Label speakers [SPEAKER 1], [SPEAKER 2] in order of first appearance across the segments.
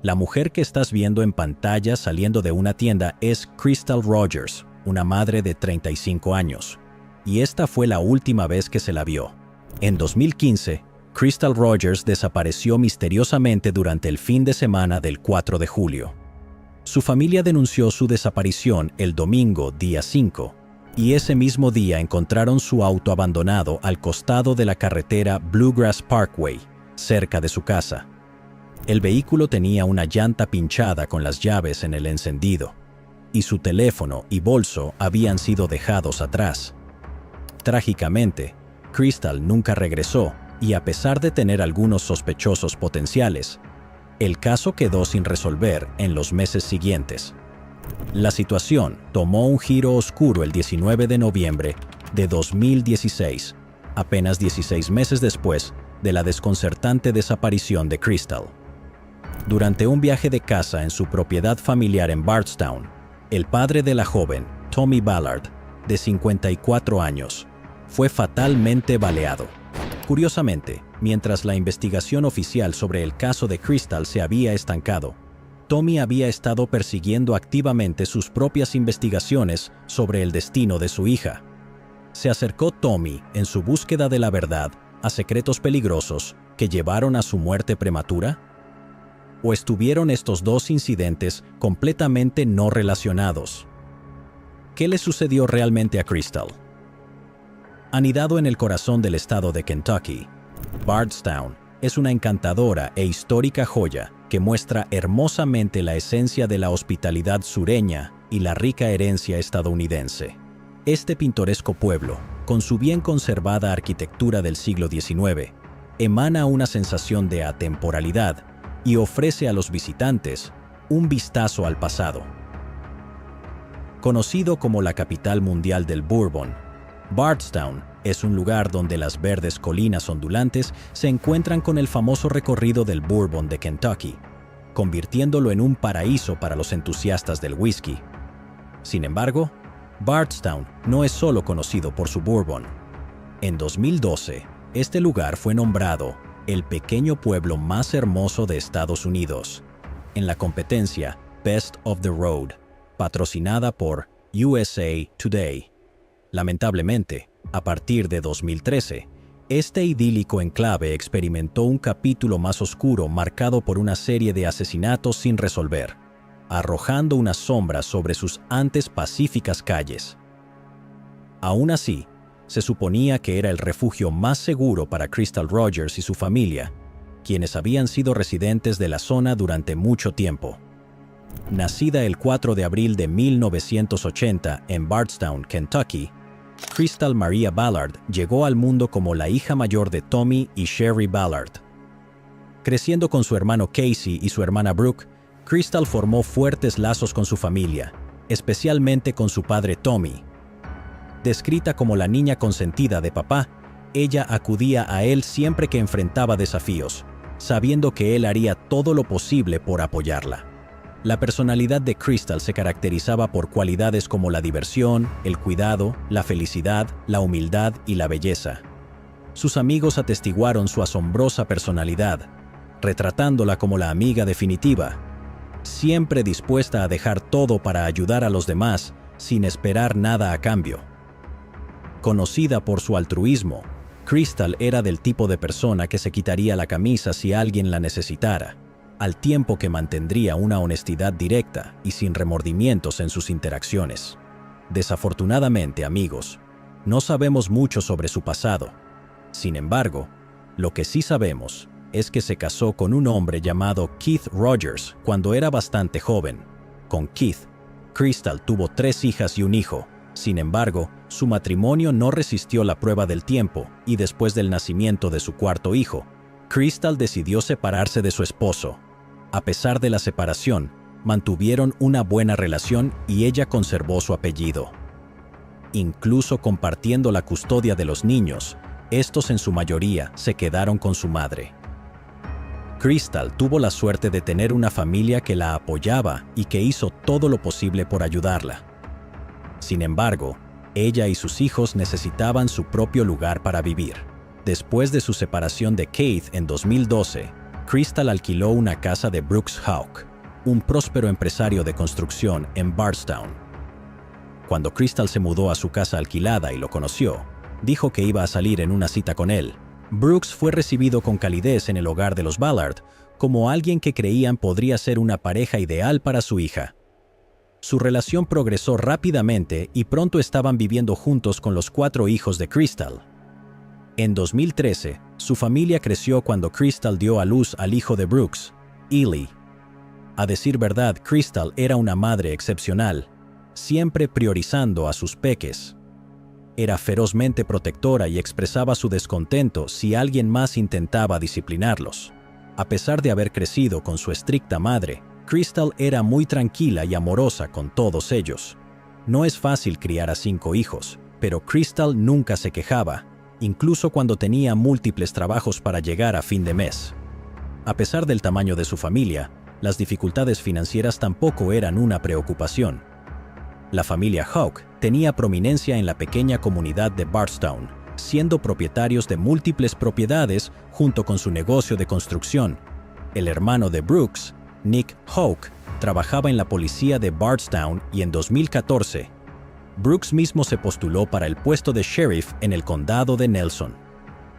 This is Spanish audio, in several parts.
[SPEAKER 1] La mujer que estás viendo en pantalla saliendo de una tienda es Crystal Rogers, una madre de 35 años. Y esta fue la última vez que se la vio. En 2015, Crystal Rogers desapareció misteriosamente durante el fin de semana del 4 de julio. Su familia denunció su desaparición el domingo, día 5, y ese mismo día encontraron su auto abandonado al costado de la carretera Bluegrass Parkway, cerca de su casa. El vehículo tenía una llanta pinchada con las llaves en el encendido, y su teléfono y bolso habían sido dejados atrás. Trágicamente, Crystal nunca regresó, y a pesar de tener algunos sospechosos potenciales, el caso quedó sin resolver en los meses siguientes. La situación tomó un giro oscuro el 19 de noviembre de 2016, apenas 16 meses después de la desconcertante desaparición de Crystal. Durante un viaje de casa en su propiedad familiar en Bardstown, el padre de la joven, Tommy Ballard, de 54 años, fue fatalmente baleado. Curiosamente, mientras la investigación oficial sobre el caso de Crystal se había estancado, Tommy había estado persiguiendo activamente sus propias investigaciones sobre el destino de su hija. ¿Se acercó Tommy, en su búsqueda de la verdad, a secretos peligrosos que llevaron a su muerte prematura? ¿O estuvieron estos dos incidentes completamente no relacionados? ¿Qué le sucedió realmente a Crystal? Anidado en el corazón del estado de Kentucky, Bardstown es una encantadora e histórica joya que muestra hermosamente la esencia de la hospitalidad sureña y la rica herencia estadounidense. Este pintoresco pueblo, con su bien conservada arquitectura del siglo XIX, emana una sensación de atemporalidad y ofrece a los visitantes un vistazo al pasado. Conocido como la capital mundial del Bourbon, Bardstown es un lugar donde las verdes colinas ondulantes se encuentran con el famoso recorrido del Bourbon de Kentucky, convirtiéndolo en un paraíso para los entusiastas del whisky. Sin embargo, Bardstown no es solo conocido por su Bourbon. En 2012, este lugar fue nombrado el pequeño pueblo más hermoso de Estados Unidos, en la competencia Best of the Road, patrocinada por USA Today. Lamentablemente, a partir de 2013, este idílico enclave experimentó un capítulo más oscuro marcado por una serie de asesinatos sin resolver, arrojando una sombra sobre sus antes pacíficas calles. Aún así, se suponía que era el refugio más seguro para Crystal Rogers y su familia, quienes habían sido residentes de la zona durante mucho tiempo. Nacida el 4 de abril de 1980 en Bardstown, Kentucky, Crystal Maria Ballard llegó al mundo como la hija mayor de Tommy y Sherry Ballard. Creciendo con su hermano Casey y su hermana Brooke, Crystal formó fuertes lazos con su familia, especialmente con su padre Tommy. Descrita como la niña consentida de papá, ella acudía a él siempre que enfrentaba desafíos, sabiendo que él haría todo lo posible por apoyarla. La personalidad de Crystal se caracterizaba por cualidades como la diversión, el cuidado, la felicidad, la humildad y la belleza. Sus amigos atestiguaron su asombrosa personalidad, retratándola como la amiga definitiva, siempre dispuesta a dejar todo para ayudar a los demás sin esperar nada a cambio. Conocida por su altruismo, Crystal era del tipo de persona que se quitaría la camisa si alguien la necesitara, al tiempo que mantendría una honestidad directa y sin remordimientos en sus interacciones. Desafortunadamente, amigos, no sabemos mucho sobre su pasado. Sin embargo, lo que sí sabemos es que se casó con un hombre llamado Keith Rogers cuando era bastante joven. Con Keith, Crystal tuvo 3 hijas y un hijo. Sin embargo, su matrimonio no resistió la prueba del tiempo y después del nacimiento de su 4º hijo, Crystal decidió separarse de su esposo. A pesar de la separación, mantuvieron una buena relación y ella conservó su apellido. Incluso compartiendo la custodia de los niños, estos en su mayoría se quedaron con su madre. Crystal tuvo la suerte de tener una familia que la apoyaba y que hizo todo lo posible por ayudarla. Sin embargo, ella y sus hijos necesitaban su propio lugar para vivir. Después de su separación de Keith en 2012, Crystal alquiló una casa de Brooks Hawk, un próspero empresario de construcción en Bardstown. Cuando Crystal se mudó a su casa alquilada y lo conoció, dijo que iba a salir en una cita con él. Brooks fue recibido con calidez en el hogar de los Ballard, como alguien que creían podría ser una pareja ideal para su hija. Su relación progresó rápidamente y pronto estaban viviendo juntos con los 4 hijos de Crystal. En 2013, su familia creció cuando Crystal dio a luz al hijo de Brooks, Ely. A decir verdad, Crystal era una madre excepcional, siempre priorizando a sus peques. Era ferozmente protectora y expresaba su descontento si alguien más intentaba disciplinarlos. A pesar de haber crecido con su estricta madre, Crystal era muy tranquila y amorosa con todos ellos. No es fácil criar a 5 hijos, pero Crystal nunca se quejaba, incluso cuando tenía múltiples trabajos para llegar a fin de mes. A pesar del tamaño de su familia, las dificultades financieras tampoco eran una preocupación. La familia Hawk tenía prominencia en la pequeña comunidad de Bardstown, siendo propietarios de múltiples propiedades junto con su negocio de construcción. El hermano de Brooks, Nick Hawk, trabajaba en la policía de Bardstown y en 2014, Brooks mismo se postuló para el puesto de sheriff en el condado de Nelson.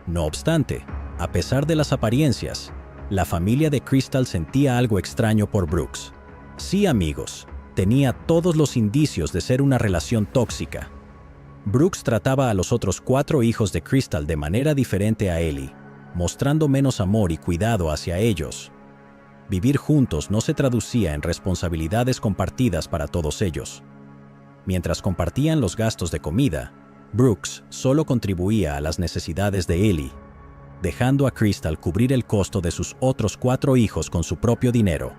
[SPEAKER 1] No obstante, a pesar de las apariencias, la familia de Crystal sentía algo extraño por Brooks. Sí, amigos, tenía todos los indicios de ser una relación tóxica. Brooks trataba a los otros 4 hijos de Crystal de manera diferente a Ellie, mostrando menos amor y cuidado hacia ellos. Vivir juntos no se traducía en responsabilidades compartidas para todos ellos. Mientras compartían los gastos de comida, Brooks solo contribuía a las necesidades de Ellie, dejando a Crystal cubrir el costo de sus otros 4 hijos con su propio dinero.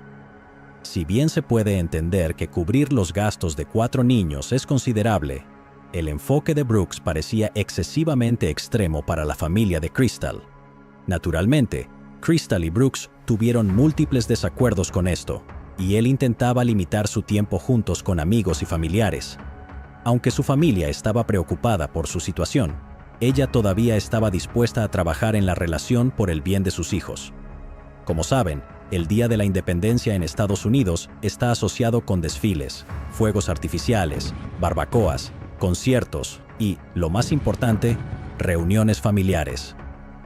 [SPEAKER 1] Si bien se puede entender que cubrir los gastos de 4 niños es considerable, el enfoque de Brooks parecía excesivamente extremo para la familia de Crystal. Naturalmente, Crystal y Brooks tuvieron múltiples desacuerdos con esto, y él intentaba limitar su tiempo juntos con amigos y familiares. Aunque su familia estaba preocupada por su situación, ella todavía estaba dispuesta a trabajar en la relación por el bien de sus hijos. Como saben, el Día de la Independencia en Estados Unidos está asociado con desfiles, fuegos artificiales, barbacoas, conciertos y, lo más importante, reuniones familiares.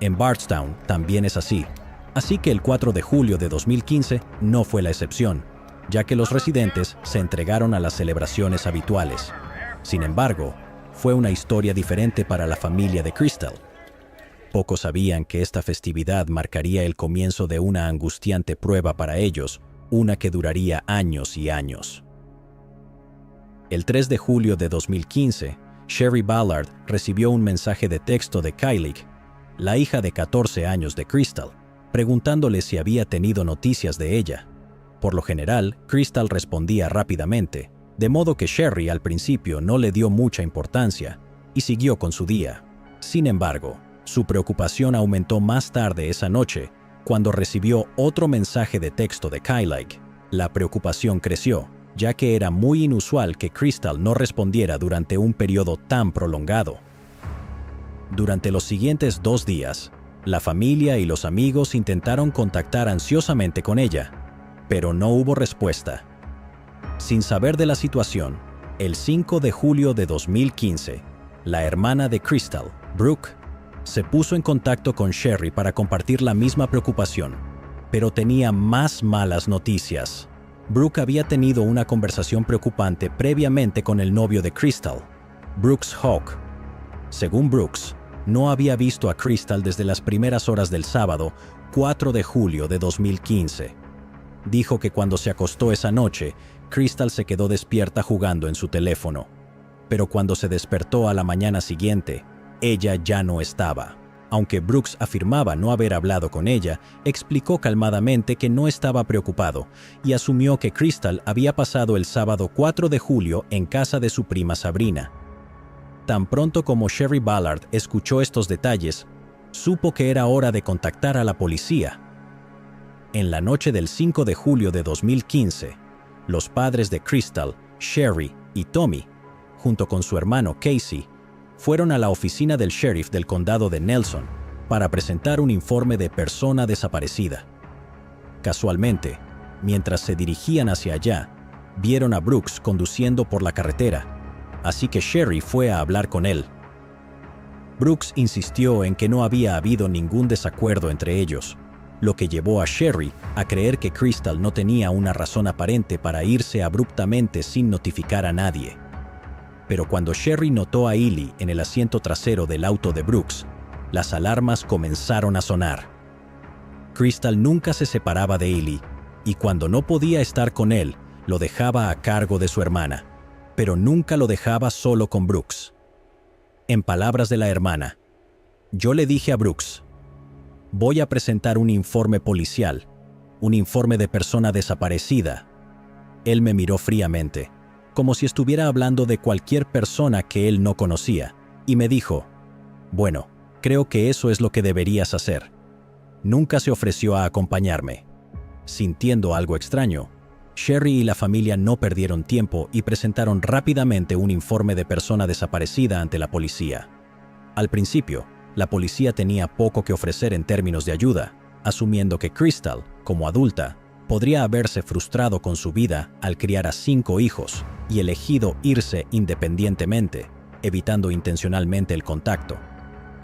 [SPEAKER 1] En Bardstown también es así. Así que el 4 de julio de 2015 no fue la excepción, ya que los residentes se entregaron a las celebraciones habituales. Sin embargo, fue una historia diferente para la familia de Crystal. Pocos sabían que esta festividad marcaría el comienzo de una angustiante prueba para ellos, una que duraría años y años. El 3 de julio de 2015, Sherry Ballard recibió un mensaje de texto de Kylie, la hija de 14 años de Crystal, preguntándole si había tenido noticias de ella. Por lo general, Crystal respondía rápidamente, de modo que Sherry al principio no le dio mucha importancia y siguió con su día. Sin embargo, su preocupación aumentó más tarde esa noche, cuando recibió otro mensaje de texto de Kylie. La preocupación creció, ya que era muy inusual que Crystal no respondiera durante un periodo tan prolongado. Durante los siguientes 2 días, la familia y los amigos intentaron contactar ansiosamente con ella, pero no hubo respuesta. Sin saber de la situación, el 5 de julio de 2015, la hermana de Crystal, Brooke, se puso en contacto con Sherry para compartir la misma preocupación, pero tenía más malas noticias. Brooke había tenido una conversación preocupante previamente con el novio de Crystal, Brooks Hawk. Según Brooks, no había visto a Crystal desde las primeras horas del sábado, 4 de julio de 2015. Dijo que cuando se acostó esa noche, Crystal se quedó despierta jugando en su teléfono. Pero cuando se despertó a la mañana siguiente, ella ya no estaba. Aunque Brooks afirmaba no haber hablado con ella, explicó calmadamente que no estaba preocupado y asumió que Crystal había pasado el sábado 4 de julio en casa de su prima Sabrina. Tan pronto como Sherry Ballard escuchó estos detalles, supo que era hora de contactar a la policía. En la noche del 5 de julio de 2015, los padres de Crystal, Sherry y Tommy, junto con su hermano Casey, fueron a la oficina del sheriff del condado de Nelson para presentar un informe de persona desaparecida. Casualmente, mientras se dirigían hacia allá, vieron a Brooks conduciendo por la carretera, así que Sherry fue a hablar con él. Brooks insistió en que no había habido ningún desacuerdo entre ellos, lo que llevó a Sherry a creer que Crystal no tenía una razón aparente para irse abruptamente sin notificar a nadie. Pero cuando Sherry notó a Ely en el asiento trasero del auto de Brooks, las alarmas comenzaron a sonar. Crystal nunca se separaba de Ely, y cuando no podía estar con él, lo dejaba a cargo de su hermana, pero nunca lo dejaba solo con Brooks. En palabras de la hermana, yo le dije a Brooks, voy a presentar un informe policial, un informe de persona desaparecida. Él me miró fríamente, como si estuviera hablando de cualquier persona que él no conocía, y me dijo, bueno, creo que eso es lo que deberías hacer. Nunca se ofreció a acompañarme. Sintiendo algo extraño, Sherry y la familia no perdieron tiempo y presentaron rápidamente un informe de persona desaparecida ante la policía. Al principio, la policía tenía poco que ofrecer en términos de ayuda, asumiendo que Crystal, como adulta, podría haberse frustrado con su vida al criar a 5 hijos y elegido irse independientemente, evitando intencionalmente el contacto.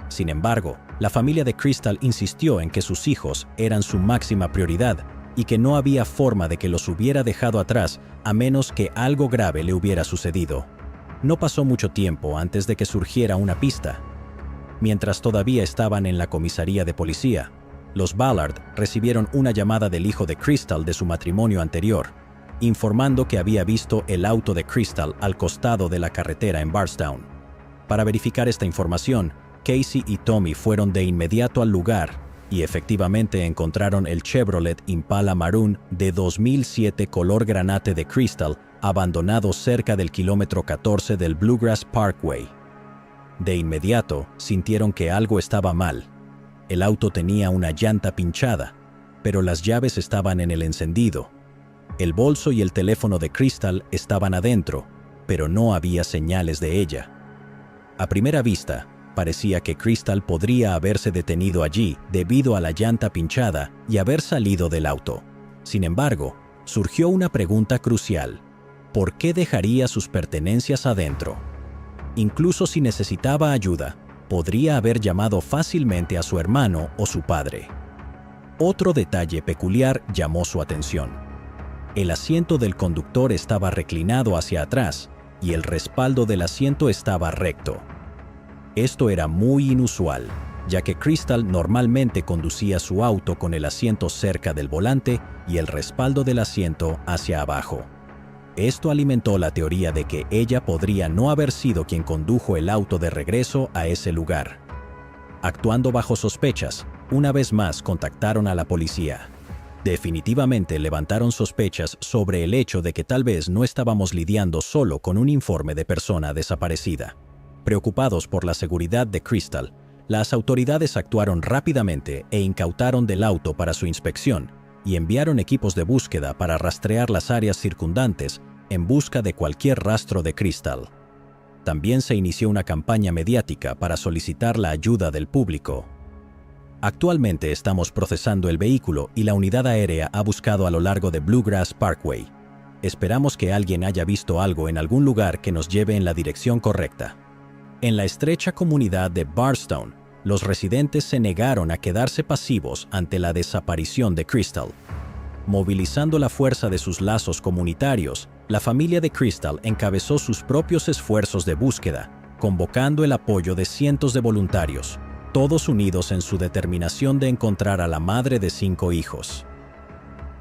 [SPEAKER 1] Sin embargo, la familia de Crystal insistió en que sus hijos eran su máxima prioridad y que no había forma de que los hubiera dejado atrás a menos que algo grave le hubiera sucedido. No pasó mucho tiempo antes de que surgiera una pista. Mientras todavía estaban en la comisaría de policía, los Ballard recibieron una llamada del hijo de Crystal de su matrimonio anterior, informando que había visto el auto de Crystal al costado de la carretera en Bardstown. Para verificar esta información, Casey y Tommy fueron de inmediato al lugar y efectivamente encontraron el Chevrolet Impala Maroon de 2007 color granate de Crystal abandonado cerca del kilómetro 14 del Bluegrass Parkway. De inmediato sintieron que algo estaba mal. El auto tenía una llanta pinchada, pero las llaves estaban en el encendido. El bolso y el teléfono de Crystal estaban adentro, pero no había señales de ella. A primera vista, parecía que Crystal podría haberse detenido allí debido a la llanta pinchada y haber salido del auto. Sin embargo, surgió una pregunta crucial. ¿Por qué dejaría sus pertenencias adentro? Incluso si necesitaba ayuda, podría haber llamado fácilmente a su hermano o su padre. Otro detalle peculiar llamó su atención. El asiento del conductor estaba reclinado hacia atrás y el respaldo del asiento estaba recto. Esto era muy inusual, ya que Crystal normalmente conducía su auto con el asiento cerca del volante y el respaldo del asiento hacia abajo. Esto alimentó la teoría de que ella podría no haber sido quien condujo el auto de regreso a ese lugar. Actuando bajo sospechas, una vez más contactaron a la policía. Definitivamente levantaron sospechas sobre el hecho de que tal vez no estábamos lidiando solo con un informe de persona desaparecida. Preocupados por la seguridad de Crystal, las autoridades actuaron rápidamente e incautaron del auto para su inspección y enviaron equipos de búsqueda para rastrear las áreas circundantes en busca de cualquier rastro de Crystal. También se inició una campaña mediática para solicitar la ayuda del público. Actualmente estamos procesando el vehículo y la unidad aérea ha buscado a lo largo de Bluegrass Parkway. Esperamos que alguien haya visto algo en algún lugar que nos lleve en la dirección correcta. En la estrecha comunidad de Bardstown, los residentes se negaron a quedarse pasivos ante la desaparición de Crystal. Movilizando la fuerza de sus lazos comunitarios, la familia de Crystal encabezó sus propios esfuerzos de búsqueda, convocando el apoyo de cientos de voluntarios, todos unidos en su determinación de encontrar a la madre de 5 hijos.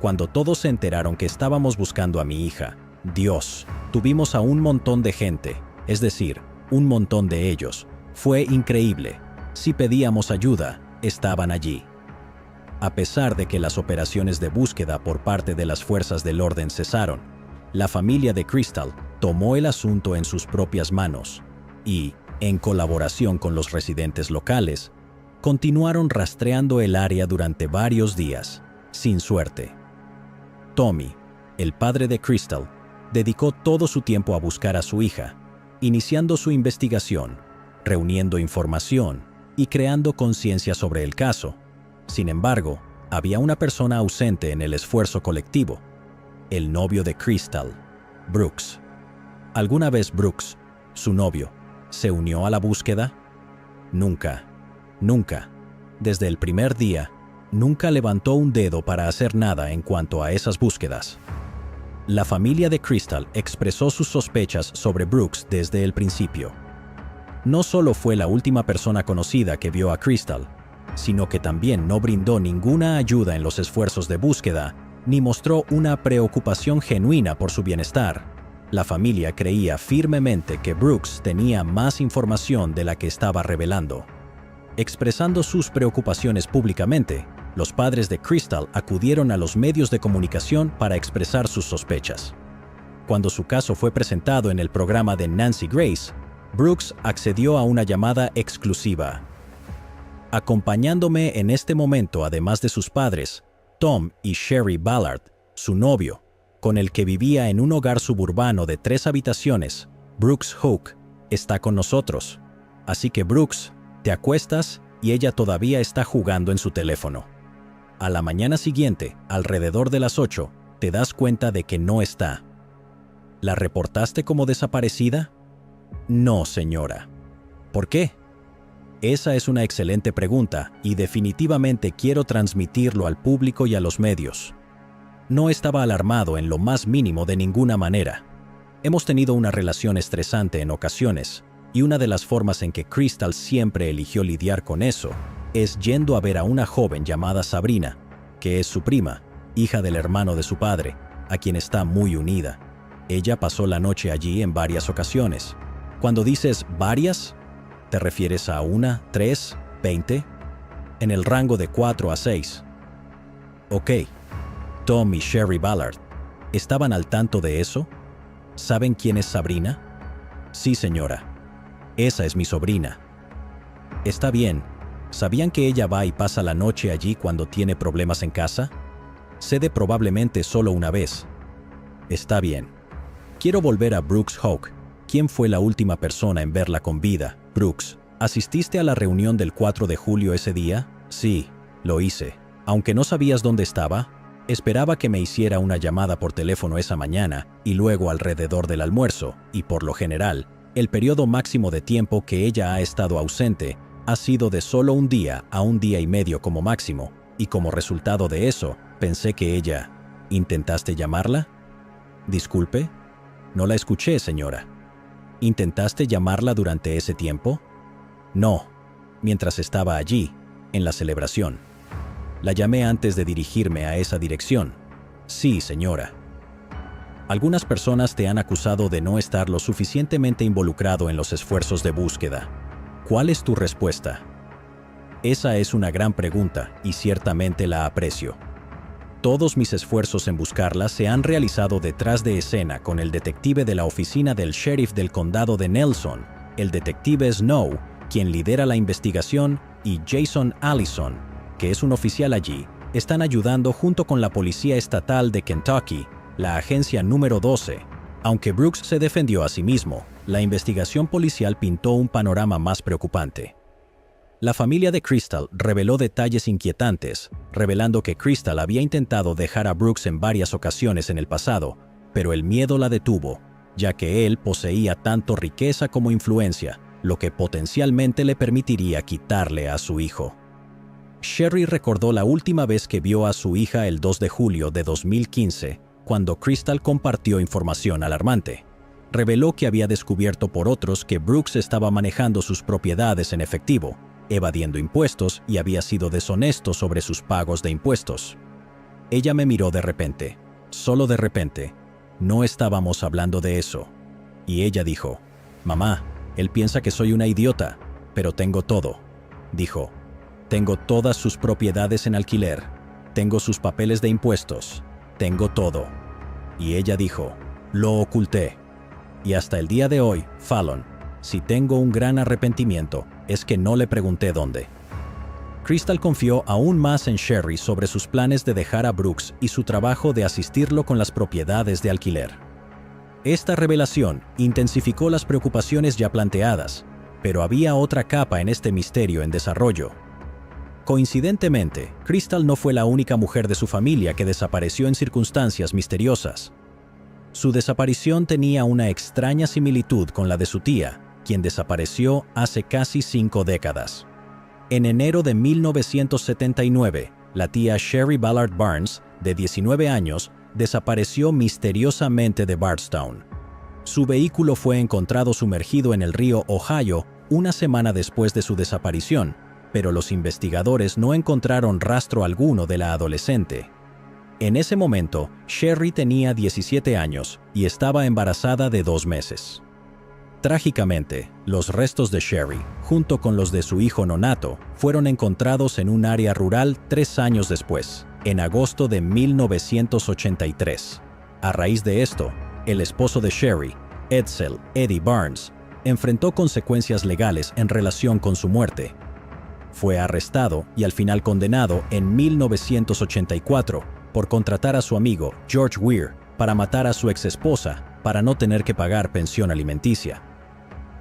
[SPEAKER 1] Cuando todos se enteraron que estábamos buscando a mi hija, Dios, tuvimos a un montón de gente, es decir, un montón de ellos. Fue increíble. Si pedíamos ayuda, estaban allí. A pesar de que las operaciones de búsqueda por parte de las fuerzas del orden cesaron, la familia de Crystal tomó el asunto en sus propias manos y, en colaboración con los residentes locales, continuaron rastreando el área durante varios días, sin suerte. Tommy, el padre de Crystal, dedicó todo su tiempo a buscar a su hija, iniciando su investigación, reuniendo información y creando conciencia sobre el caso. Sin embargo, Había una persona ausente en el esfuerzo colectivo: el novio de Crystal, Brooks. ¿Alguna vez Brooks, su novio, se unió a la búsqueda? Nunca, nunca. Desde el primer día, nunca levantó un dedo para hacer nada en cuanto a esas búsquedas. La familia de Crystal expresó sus sospechas sobre Brooks desde el principio. No solo fue la última persona conocida que vio a Crystal, sino que también no brindó ninguna ayuda en los esfuerzos de búsqueda, ni mostró una preocupación genuina por su bienestar. La familia creía firmemente que Brooks tenía más información de la que estaba revelando. Expresando sus preocupaciones públicamente, los padres de Crystal acudieron a los medios de comunicación para expresar sus sospechas. Cuando su caso fue presentado en el programa de Nancy Grace, Brooks accedió a una llamada exclusiva. Acompañándome en este momento, además de sus padres, Tom y Sherry Ballard, su novio, con el que vivía en un hogar suburbano de 3 habitaciones, Brooks Hoke, está con nosotros. Así que Brooks, te acuestas y ella todavía está jugando en su teléfono. A la mañana siguiente, alrededor de las 8, te das cuenta de que no está. ¿La reportaste como desaparecida? No, señora. ¿Por qué? Esa es una excelente pregunta y definitivamente quiero transmitirlo al público y a los medios. No estaba alarmado en lo más mínimo de ninguna manera. Hemos tenido una relación estresante en ocasiones, y una de las formas en que Crystal siempre eligió lidiar con eso es yendo a ver a una joven llamada Sabrina, que es su prima, hija del hermano de su padre, a quien está muy unida. Ella pasó la noche allí en varias ocasiones. Cuando dices varias, ¿te refieres a 1, 3, 20? En el rango de 4 a 6. Ok. Tom y Sherry Ballard, ¿estaban al tanto de eso? ¿Saben quién es Sabrina? Sí, señora. Esa es mi sobrina. Está bien. ¿Sabían que ella va y pasa la noche allí cuando tiene problemas en casa? Cede probablemente solo una vez. Está bien. Quiero volver a Brooks Hoke. ¿Quién fue la última persona en verla con vida? Brooks, ¿asististe a la reunión del 4 de julio ese día? Sí, lo hice. Aunque no sabías dónde estaba, esperaba que me hiciera una llamada por teléfono esa mañana y luego alrededor del almuerzo, y por lo general, el periodo máximo de tiempo que ella ha estado ausente ha sido de solo 1 día a 1 día y medio como máximo, y como resultado de eso, pensé que ella... ¿Intentaste llamarla? Disculpe, no la escuché, señora. ¿Intentaste llamarla durante ese tiempo? No, mientras estaba allí, en la celebración. La llamé antes de dirigirme a esa dirección. Sí, señora. Algunas personas te han acusado de no estar lo suficientemente involucrado en los esfuerzos de búsqueda. ¿Cuál es tu respuesta? Esa es una gran pregunta y ciertamente la aprecio. Todos mis esfuerzos en buscarla se han realizado detrás de escena con el detective de la oficina del sheriff del condado de Nelson, el detective Snow, quien lidera la investigación, y Jason Allison, que es un oficial allí, están ayudando junto con la Policía Estatal de Kentucky, la agencia número 12. Aunque Brooks se defendió a sí mismo, la investigación policial pintó un panorama más preocupante. La familia de Crystal reveló detalles inquietantes, revelando que Crystal había intentado dejar a Brooks en varias ocasiones en el pasado, pero el miedo la detuvo, ya que él poseía tanto riqueza como influencia, lo que potencialmente le permitiría quitarle a su hijo. Sherry recordó la última vez que vio a su hija el 2 de julio de 2015, cuando Crystal compartió información alarmante. Reveló que había descubierto por otros que Brooks estaba manejando sus propiedades en efectivo, evadiendo impuestos y había sido deshonesto sobre sus pagos de impuestos. Ella me miró de repente, solo de repente. No estábamos hablando de eso. Y ella dijo, «Mamá, él piensa que soy una idiota, pero tengo todo», dijo. «Tengo todas sus propiedades en alquiler, tengo sus papeles de impuestos, tengo todo». Y ella dijo, «Lo oculté». Y hasta el día de hoy, Fallon, si tengo un gran arrepentimiento, es que no le pregunté dónde. Crystal confió aún más en Sherry sobre sus planes de dejar a Brooks y su trabajo de asistirlo con las propiedades de alquiler. Esta revelación intensificó las preocupaciones ya planteadas, pero había otra capa en este misterio en desarrollo. Coincidentemente, Crystal no fue la única mujer de su familia que desapareció en circunstancias misteriosas. Su desaparición tenía una extraña similitud con la de su tía, quien desapareció hace casi 5 décadas. En enero de 1979, la tía Sherry Ballard Barnes, de 19 años, desapareció misteriosamente de Bardstown. Su vehículo fue encontrado sumergido en el río Ohio una semana después de su desaparición, pero los investigadores no encontraron rastro alguno de la adolescente. En ese momento, Sherry tenía 17 años y estaba embarazada de 2 meses. Trágicamente, los restos de Sherry, junto con los de su hijo nonato, fueron encontrados en un área rural 3 años después, en agosto de 1983. A raíz de esto, el esposo de Sherry, Edsel Eddie Barnes, enfrentó consecuencias legales en relación con su muerte. Fue arrestado y al final condenado en 1984 por contratar a su amigo George Weir para matar a su exesposa para no tener que pagar pensión alimenticia.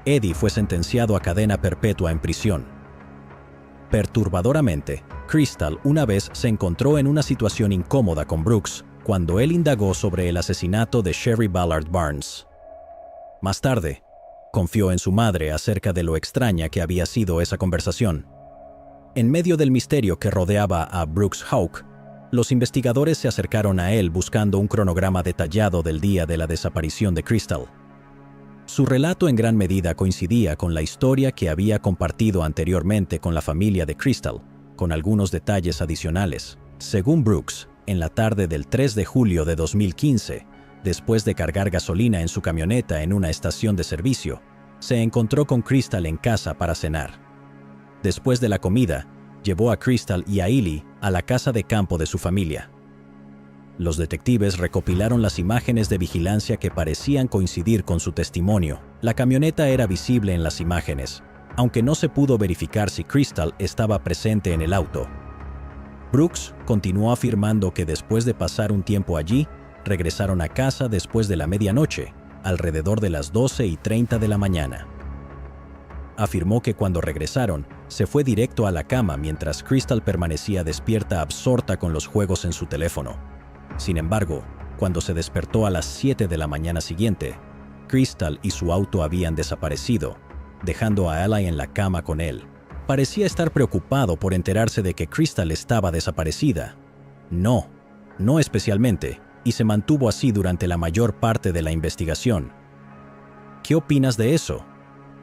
[SPEAKER 1] Eddie fue sentenciado a cadena perpetua en prisión. Perturbadoramente, Crystal una vez se encontró en una situación incómoda con Brooks cuando él indagó sobre el asesinato de Sherry Ballard Barnes. Más tarde, confió en su madre acerca de lo extraña que había sido esa conversación. En medio del misterio que rodeaba a Brooks Houck, los investigadores se acercaron a él buscando un cronograma detallado del día de la desaparición de Crystal. Su relato en gran medida coincidía con la historia que había compartido anteriormente con la familia de Crystal, con algunos detalles adicionales. Según Brooks, en la tarde del 3 de julio de 2015, después de cargar gasolina en su camioneta en una estación de servicio, se encontró con Crystal en casa para cenar. Después de la comida, llevó a Crystal y a Ely a la casa de campo de su familia. Los detectives recopilaron las imágenes de vigilancia que parecían coincidir con su testimonio. La camioneta era visible en las imágenes, aunque no se pudo verificar si Crystal estaba presente en el auto. Brooks continuó afirmando que después de pasar un tiempo allí, regresaron a casa después de la medianoche, alrededor de las 12:30 de la mañana. Afirmó que cuando regresaron, se fue directo a la cama mientras Crystal permanecía despierta absorta con los juegos en su teléfono. Sin embargo, cuando se despertó a las 7 de la mañana siguiente, Crystal y su auto habían desaparecido, dejando a Eli en la cama con él. Parecía estar preocupado por enterarse de que Crystal estaba desaparecida. No especialmente, y se mantuvo así durante la mayor parte de la investigación. ¿Qué opinas de eso?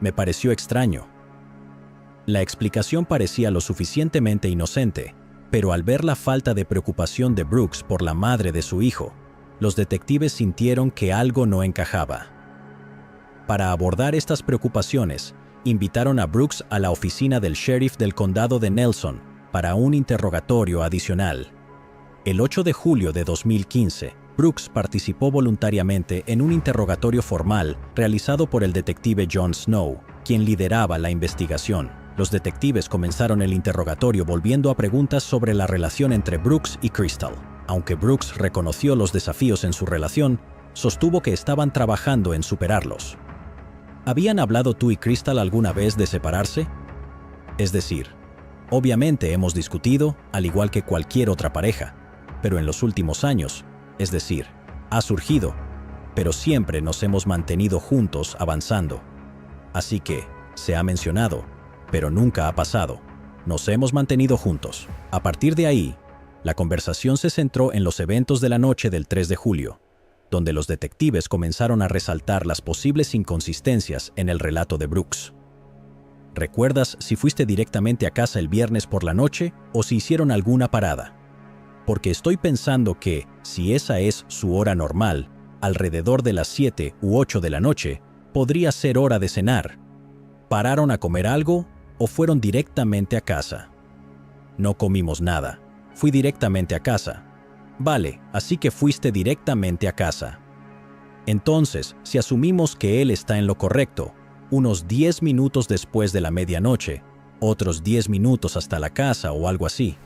[SPEAKER 1] Me pareció extraño. La explicación parecía lo suficientemente inocente, pero al ver la falta de preocupación de Brooks por la madre de su hijo, los detectives sintieron que algo no encajaba. Para abordar estas preocupaciones, invitaron a Brooks a la oficina del sheriff del condado de Nelson para un interrogatorio adicional. El 8 de julio de 2015, Brooks participó voluntariamente en un interrogatorio formal realizado por el detective John Snow, quien lideraba la investigación. Los detectives comenzaron el interrogatorio volviendo a preguntas sobre la relación entre Brooks y Crystal. Aunque Brooks reconoció los desafíos en su relación, sostuvo que estaban trabajando en superarlos. ¿Habían hablado tú y Crystal alguna vez de separarse? Es decir, obviamente hemos discutido, al igual que cualquier otra pareja, pero en los últimos años, es decir, ha surgido, pero siempre nos hemos mantenido juntos avanzando. Así que, se ha mencionado, pero nunca ha pasado. Nos hemos mantenido juntos. A partir de ahí, la conversación se centró en los eventos de la noche del 3 de julio, donde los detectives comenzaron a resaltar las posibles inconsistencias en el relato de Brooks. ¿Recuerdas si fuiste directamente a casa el viernes por la noche o si hicieron alguna parada? Porque estoy pensando que, si esa es su hora normal, alrededor de las 7 u 8 de la noche, podría ser hora de cenar. ¿Pararon a comer algo o fueron directamente a casa? No comimos nada. Fui directamente a casa. Vale, así que fuiste directamente a casa. Entonces, si asumimos que él está en lo correcto, unos 10 minutos después de la medianoche, otros 10 minutos hasta la casa o algo así.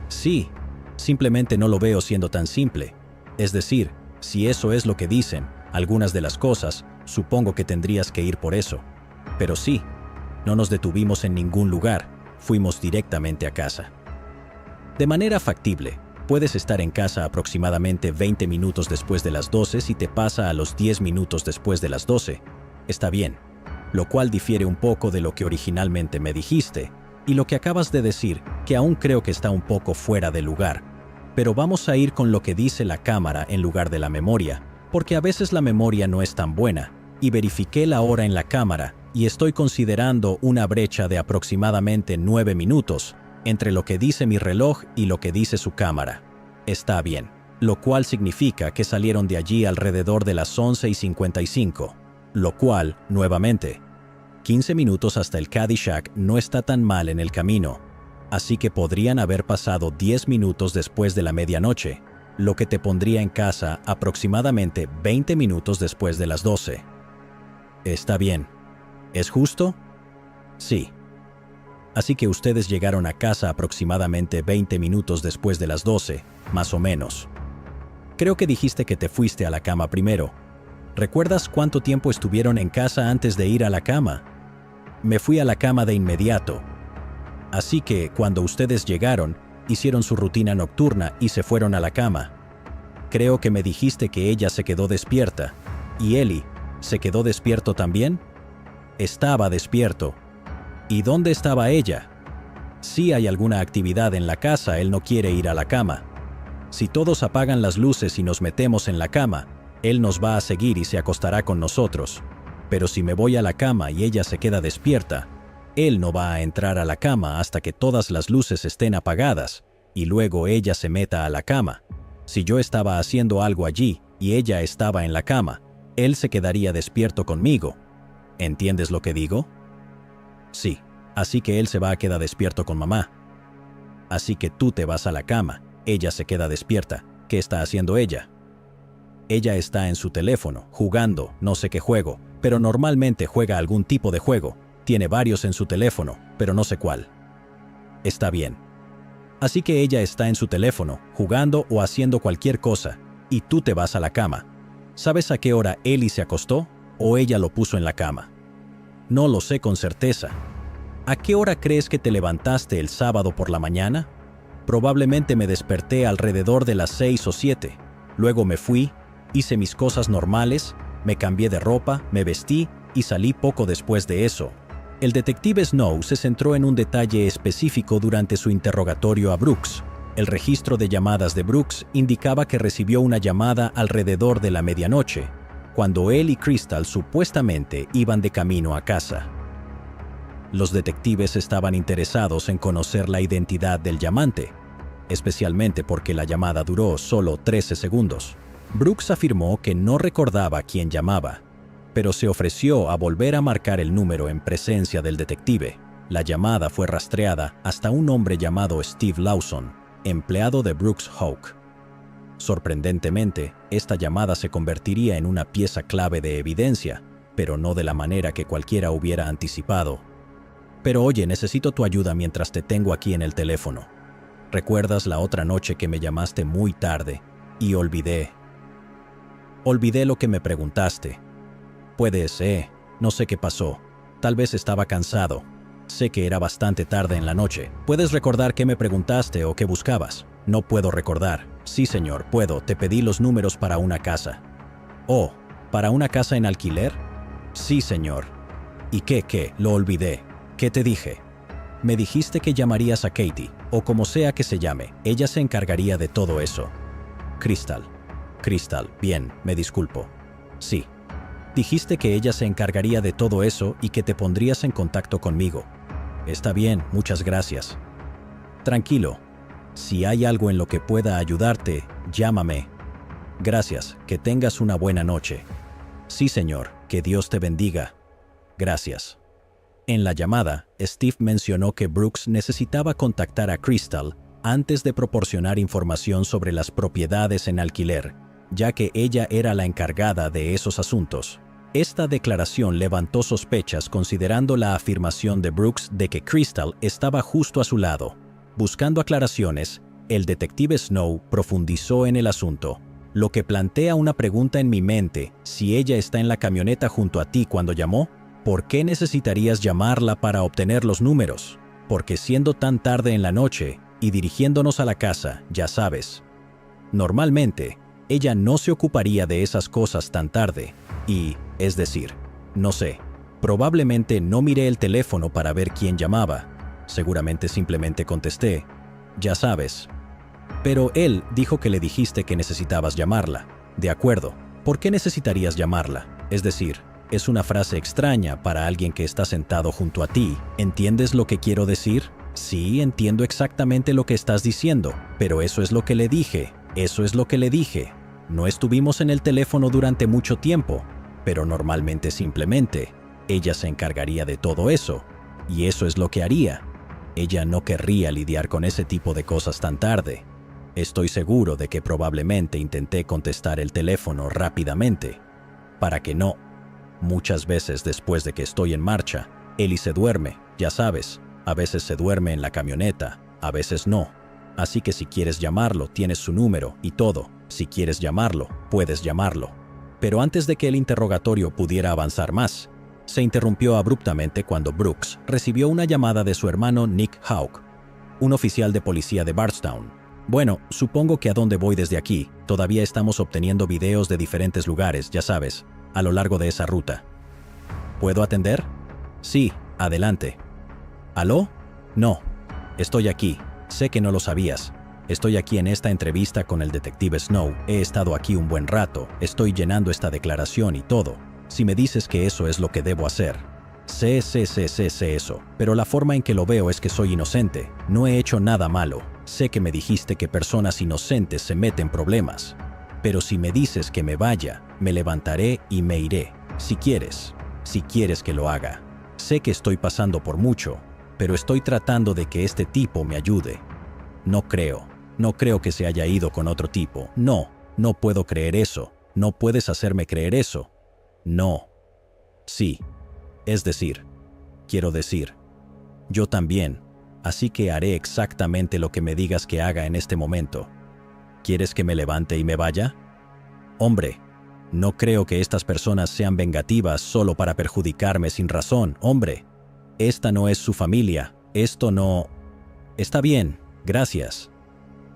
[SPEAKER 1] Sí, simplemente no lo veo siendo tan simple. Es decir, si eso es lo que dicen, algunas de las cosas, supongo que tendrías que ir por eso. Pero sí, no nos detuvimos en ningún lugar. fuimos directamente a casa. De manera factible, puedes estar en casa aproximadamente 20 minutos después de las 12 si te pasa a los 10 minutos después de las 12. Está bien, lo cual difiere un poco de lo que originalmente me dijiste y lo que acabas de decir, que aún creo que está un poco fuera de lugar. Pero vamos a ir con lo que dice la cámara en lugar de la memoria, porque a veces la memoria no es tan buena, y verifiqué la hora en la cámara y estoy considerando una brecha de aproximadamente 9 minutos entre lo que dice mi reloj y lo que dice su cámara. Está bien, lo cual significa que salieron de allí alrededor de las 11:55, lo cual, nuevamente, 15 minutos hasta el Caddyshack no está tan mal en el camino, así que podrían haber pasado 10 minutos después de la medianoche, lo que te pondría en casa aproximadamente 20 minutos después de las 12. Está bien. ¿Es justo? Sí. Así que ustedes llegaron a casa aproximadamente 20 minutos después de las 12, más o menos. Creo que dijiste que te fuiste a la cama primero. ¿Recuerdas cuánto tiempo estuvieron en casa antes de ir a la cama? Me fui a la cama de inmediato. Así que, cuando ustedes llegaron, hicieron su rutina nocturna y se fueron a la cama. Creo que me dijiste que ella se quedó despierta. ¿Y Eli se quedó despierto también? Estaba despierto. ¿Y dónde estaba ella? Si hay alguna actividad en la casa, él no quiere ir a la cama. Si todos apagan las luces y nos metemos en la cama, él nos va a seguir y se acostará con nosotros. Pero si me voy a la cama y ella se queda despierta, él no va a entrar a la cama hasta que todas las luces estén apagadas, y luego ella se meta a la cama. Si yo estaba haciendo algo allí y ella estaba en la cama, él se quedaría despierto conmigo. ¿Entiendes lo que digo? Sí, así que él se va a quedar despierto con mamá. Así que tú te vas a la cama, ella se queda despierta. ¿Qué está haciendo ella? Ella está en su teléfono, jugando, no sé qué juego, pero normalmente juega algún tipo de juego. Tiene varios en su teléfono, pero no sé cuál. Está bien. Así que ella está en su teléfono, jugando o haciendo cualquier cosa, y tú te vas a la cama. ¿Sabes a qué hora Eli se acostó o ella lo puso en la cama? No lo sé con certeza. ¿A qué hora crees que te levantaste el sábado por la mañana? Probablemente me desperté alrededor de las 6 o 7. Luego me fui, hice mis cosas normales, me cambié de ropa, me vestí y salí poco después de eso. El detective Snow se centró en un detalle específico durante su interrogatorio a Brooks. El registro de llamadas de Brooks indicaba que recibió una llamada alrededor de la medianoche, cuando él y Crystal supuestamente iban de camino a casa. Los detectives estaban interesados en conocer la identidad del llamante, especialmente porque la llamada duró solo 13 segundos. Brooks afirmó que no recordaba quién llamaba, pero se ofreció a volver a marcar el número en presencia del detective. La llamada fue rastreada hasta un hombre llamado Steve Lawson, empleado de Brooks Hawk. Sorprendentemente, esta llamada se convertiría en una pieza clave de evidencia, pero no de la manera que cualquiera hubiera anticipado. Pero oye, necesito tu ayuda mientras te tengo aquí en el teléfono. ¿Recuerdas la otra noche que me llamaste muy tarde y olvidé lo que me preguntaste? Puede ser, no sé qué pasó. Tal vez estaba cansado. Sé que era bastante tarde en la noche. ¿Puedes recordar qué me preguntaste o qué buscabas? No puedo recordar. Sí, señor, puedo. Te pedí los números para una casa. Oh, ¿para una casa en alquiler? Sí, señor. ¿Y qué? Lo olvidé. ¿Qué te dije? Me dijiste que llamarías a Katie, o como sea que se llame. Ella se encargaría de todo eso. Crystal, bien, me disculpo. Sí. Dijiste que ella se encargaría de todo eso y que te pondrías en contacto conmigo. Está bien, muchas gracias. Tranquilo. Si hay algo en lo que pueda ayudarte, llámame. Gracias, que tengas una buena noche. Sí, señor, que Dios te bendiga. Gracias. En la llamada, Steve mencionó que Brooks necesitaba contactar a Crystal antes de proporcionar información sobre las propiedades en alquiler, ya que ella era la encargada de esos asuntos. Esta declaración levantó sospechas considerando la afirmación de Brooks de que Crystal estaba justo a su lado. Buscando aclaraciones, el detective Snow profundizó en el asunto, lo que plantea una pregunta en mi mente: si ella está en la camioneta junto a ti cuando llamó, ¿por qué necesitarías llamarla para obtener los números? porque siendo tan tarde en la noche y dirigiéndonos a la casa, ya sabes. Normalmente, ella no se ocuparía de esas cosas tan tarde y, es decir, no sé, probablemente no miré el teléfono para ver quién llamaba. Seguramente simplemente contesté, ya sabes. Pero él dijo que le dijiste que necesitabas llamarla. De acuerdo, ¿por qué necesitarías llamarla? Es decir, es una frase extraña para alguien que está sentado junto a ti. ¿Entiendes lo que quiero decir? Sí, entiendo exactamente lo que estás diciendo, pero eso es lo que le dije. Eso es lo que le dije. No estuvimos en el teléfono durante mucho tiempo, pero normalmente simplemente ella se encargaría de todo eso, y eso es lo que haría. Ella no querría lidiar con ese tipo de cosas tan tarde. Estoy seguro de que probablemente intenté contestar el teléfono rápidamente, para que no. Muchas veces después de que estoy en marcha, Ellie se duerme, ya sabes. A veces se duerme en la camioneta, a veces no. Así que si quieres llamarlo, tienes su número y todo. Si quieres llamarlo, puedes llamarlo. Pero antes de que el interrogatorio pudiera avanzar más, se interrumpió abruptamente cuando Brooks recibió una llamada de su hermano Nick Hawk, un oficial de policía de Bardstown. Bueno, supongo que a dónde voy desde aquí, todavía estamos obteniendo videos de diferentes lugares, ya sabes, a lo largo de esa ruta. ¿Puedo atender? Sí, adelante. ¿Aló? No. Estoy aquí. Sé que no lo sabías. Estoy aquí en esta entrevista con el detective Snow. He estado aquí un buen rato. Estoy llenando esta declaración y todo. Si me dices que eso es lo que debo hacer. Sé eso. Pero la forma en que lo veo es que soy inocente. No he hecho nada malo. Sé que me dijiste que personas inocentes se meten en problemas. Pero si me dices que me vaya, me levantaré y me iré. Si quieres que lo haga. Sé que estoy pasando por mucho, pero estoy tratando de que este tipo me ayude. No creo que se haya ido con otro tipo. No puedo creer eso. No puedes hacerme creer eso. No. Sí. Es decir, quiero decir, yo también, así que haré exactamente lo que me digas que haga en este momento. ¿Quieres que me levante y me vaya? Hombre, no creo que estas personas sean vengativas solo para perjudicarme sin razón, hombre. Esta no es su familia, esto no... Está bien, gracias.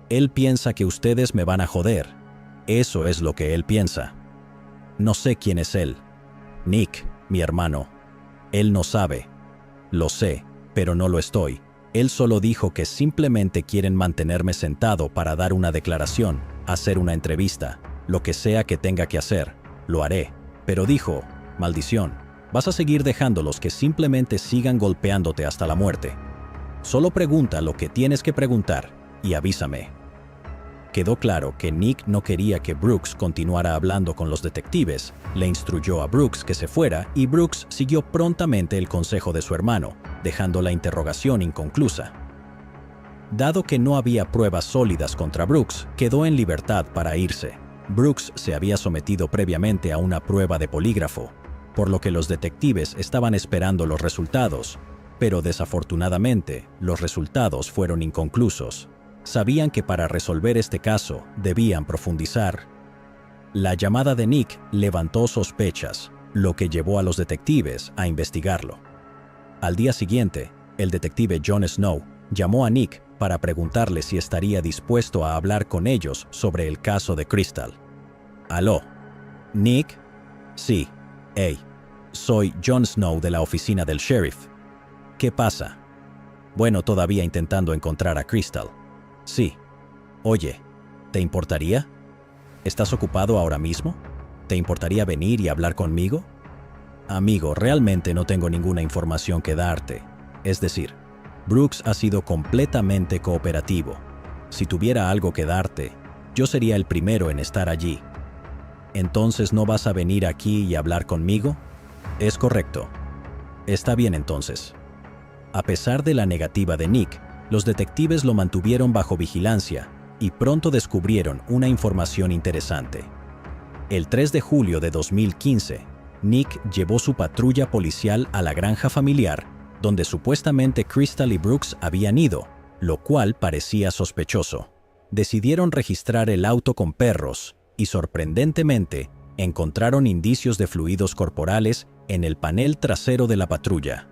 [SPEAKER 1] Él piensa que ustedes me van a joder. Eso es lo que él piensa. No sé quién es él. Nick, mi hermano. Él no sabe. Lo sé, pero no lo estoy. Él solo dijo que simplemente quieren mantenerme sentado para dar una declaración, hacer una entrevista, lo que sea que tenga que hacer. Lo haré. Pero dijo, maldición, vas a seguir dejándolos que simplemente sigan golpeándote hasta la muerte. Solo pregunta lo que tienes que preguntar y avísame. Quedó claro que Nick no quería que Brooks continuara hablando con los detectives, le instruyó a Brooks que se fuera y Brooks siguió prontamente el consejo de su hermano, dejando la interrogación inconclusa. Dado que no había pruebas sólidas contra Brooks, quedó en libertad para irse. Brooks se había sometido previamente a una prueba de polígrafo, por lo que los detectives estaban esperando los resultados, pero desafortunadamente los resultados fueron inconclusos. Sabían que para resolver este caso debían profundizar. La llamada de Nick levantó sospechas, lo que llevó a los detectives a investigarlo. Al día siguiente, el detective Jon Snow llamó a Nick para preguntarle si estaría dispuesto a hablar con ellos sobre el caso de Crystal. ¿Aló? ¿Nick? Sí. Hey, soy Jon Snow de la oficina del sheriff. ¿Qué pasa? Bueno, todavía intentando encontrar a Crystal. Sí. Oye, ¿te importaría? ¿Estás ocupado ahora mismo? ¿Te importaría venir y hablar conmigo? Amigo, realmente no tengo ninguna información que darte. Es decir, Brooks ha sido completamente cooperativo. Si tuviera algo que darte, yo sería el primero en estar allí. ¿Entonces no vas a venir aquí y hablar conmigo? Es correcto. Está bien entonces. A pesar de la negativa de Nick, los detectives lo mantuvieron bajo vigilancia y pronto descubrieron una información interesante. El 3 de julio de 2015, Nick llevó su patrulla policial a la granja familiar, donde supuestamente Crystal y Brooks habían ido, lo cual parecía sospechoso. Decidieron registrar el auto con perros y, sorprendentemente, encontraron indicios de fluidos corporales en el panel trasero de la patrulla.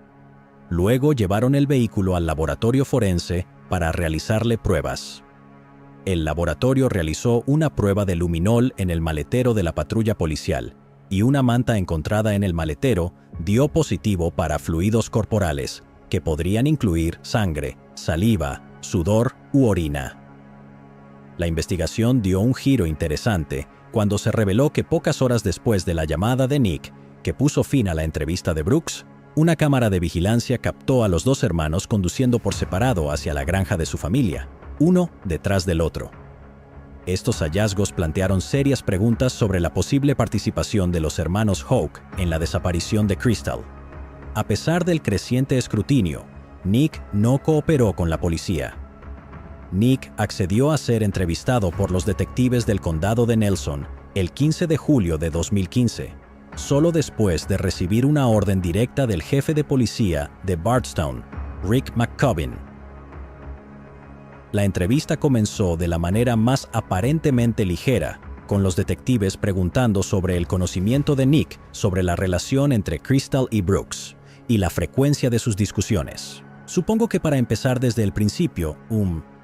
[SPEAKER 1] Luego llevaron el vehículo al laboratorio forense para realizarle pruebas. El laboratorio realizó una prueba de luminol en el maletero de la patrulla policial y una manta encontrada en el maletero dio positivo para fluidos corporales, que podrían incluir sangre, saliva, sudor u orina. La investigación dio un giro interesante cuando se reveló que pocas horas después de la llamada de Nick, que puso fin a la entrevista de Brooks, una cámara de vigilancia captó a los dos hermanos conduciendo por separado hacia la granja de su familia, uno detrás del otro. Estos hallazgos plantearon serias preguntas sobre la posible participación de los hermanos Houck en la desaparición de Crystal. A pesar del creciente escrutinio, Nick no cooperó con la policía. Nick accedió a ser entrevistado por los detectives del condado de Nelson el 15 de julio de 2015, solo después de recibir una orden directa del jefe de policía de Bardstown, Rick McCubbin. La entrevista comenzó de la manera más aparentemente ligera, con los detectives preguntando sobre el conocimiento de Nick sobre la relación entre Crystal y Brooks y la frecuencia de sus discusiones. Supongo que para empezar desde el principio,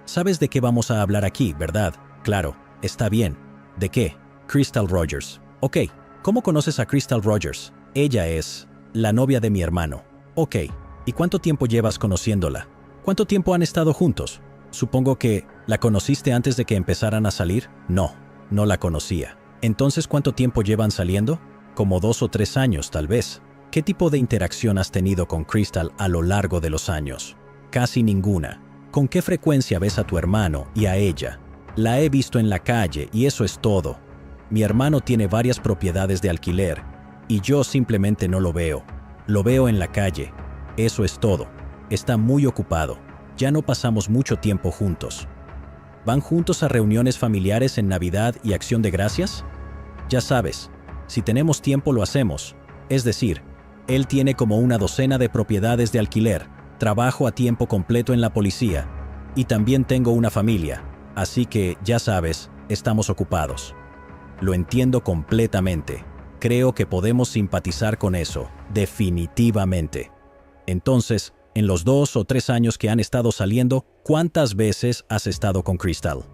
[SPEAKER 1] ¿sabes de qué vamos a hablar aquí, verdad? Claro, está bien. ¿De qué? Crystal Rogers. Ok, ¿cómo conoces a Crystal Rogers? Ella es la novia de mi hermano. Ok, ¿y cuánto tiempo llevas conociéndola? ¿Cuánto tiempo han estado juntos? Supongo que, ¿la conociste antes de que empezaran a salir? No, no la conocía. Entonces, ¿cuánto tiempo llevan saliendo? Como 2 o 3 años, tal vez. ¿Qué tipo de interacción has tenido con Crystal a lo largo de los años? Casi ninguna. ¿Con qué frecuencia ves a tu hermano y a ella? La he visto en la calle y eso es todo. Mi hermano tiene varias propiedades de alquiler y yo simplemente no lo veo. Lo veo en la calle. Eso es todo. Está muy ocupado. Ya no pasamos mucho tiempo juntos. ¿Van juntos a reuniones familiares en Navidad y Acción de Gracias? Ya sabes, si tenemos tiempo lo hacemos. Es decir, él tiene como una docena de propiedades de alquiler, trabajo a tiempo completo en la policía, y también tengo una familia, así que, ya sabes, estamos ocupados. Lo entiendo completamente. Creo que podemos simpatizar con eso, definitivamente. Entonces, en los 2 o 3 años que han estado saliendo, ¿cuántas veces has estado con Crystal?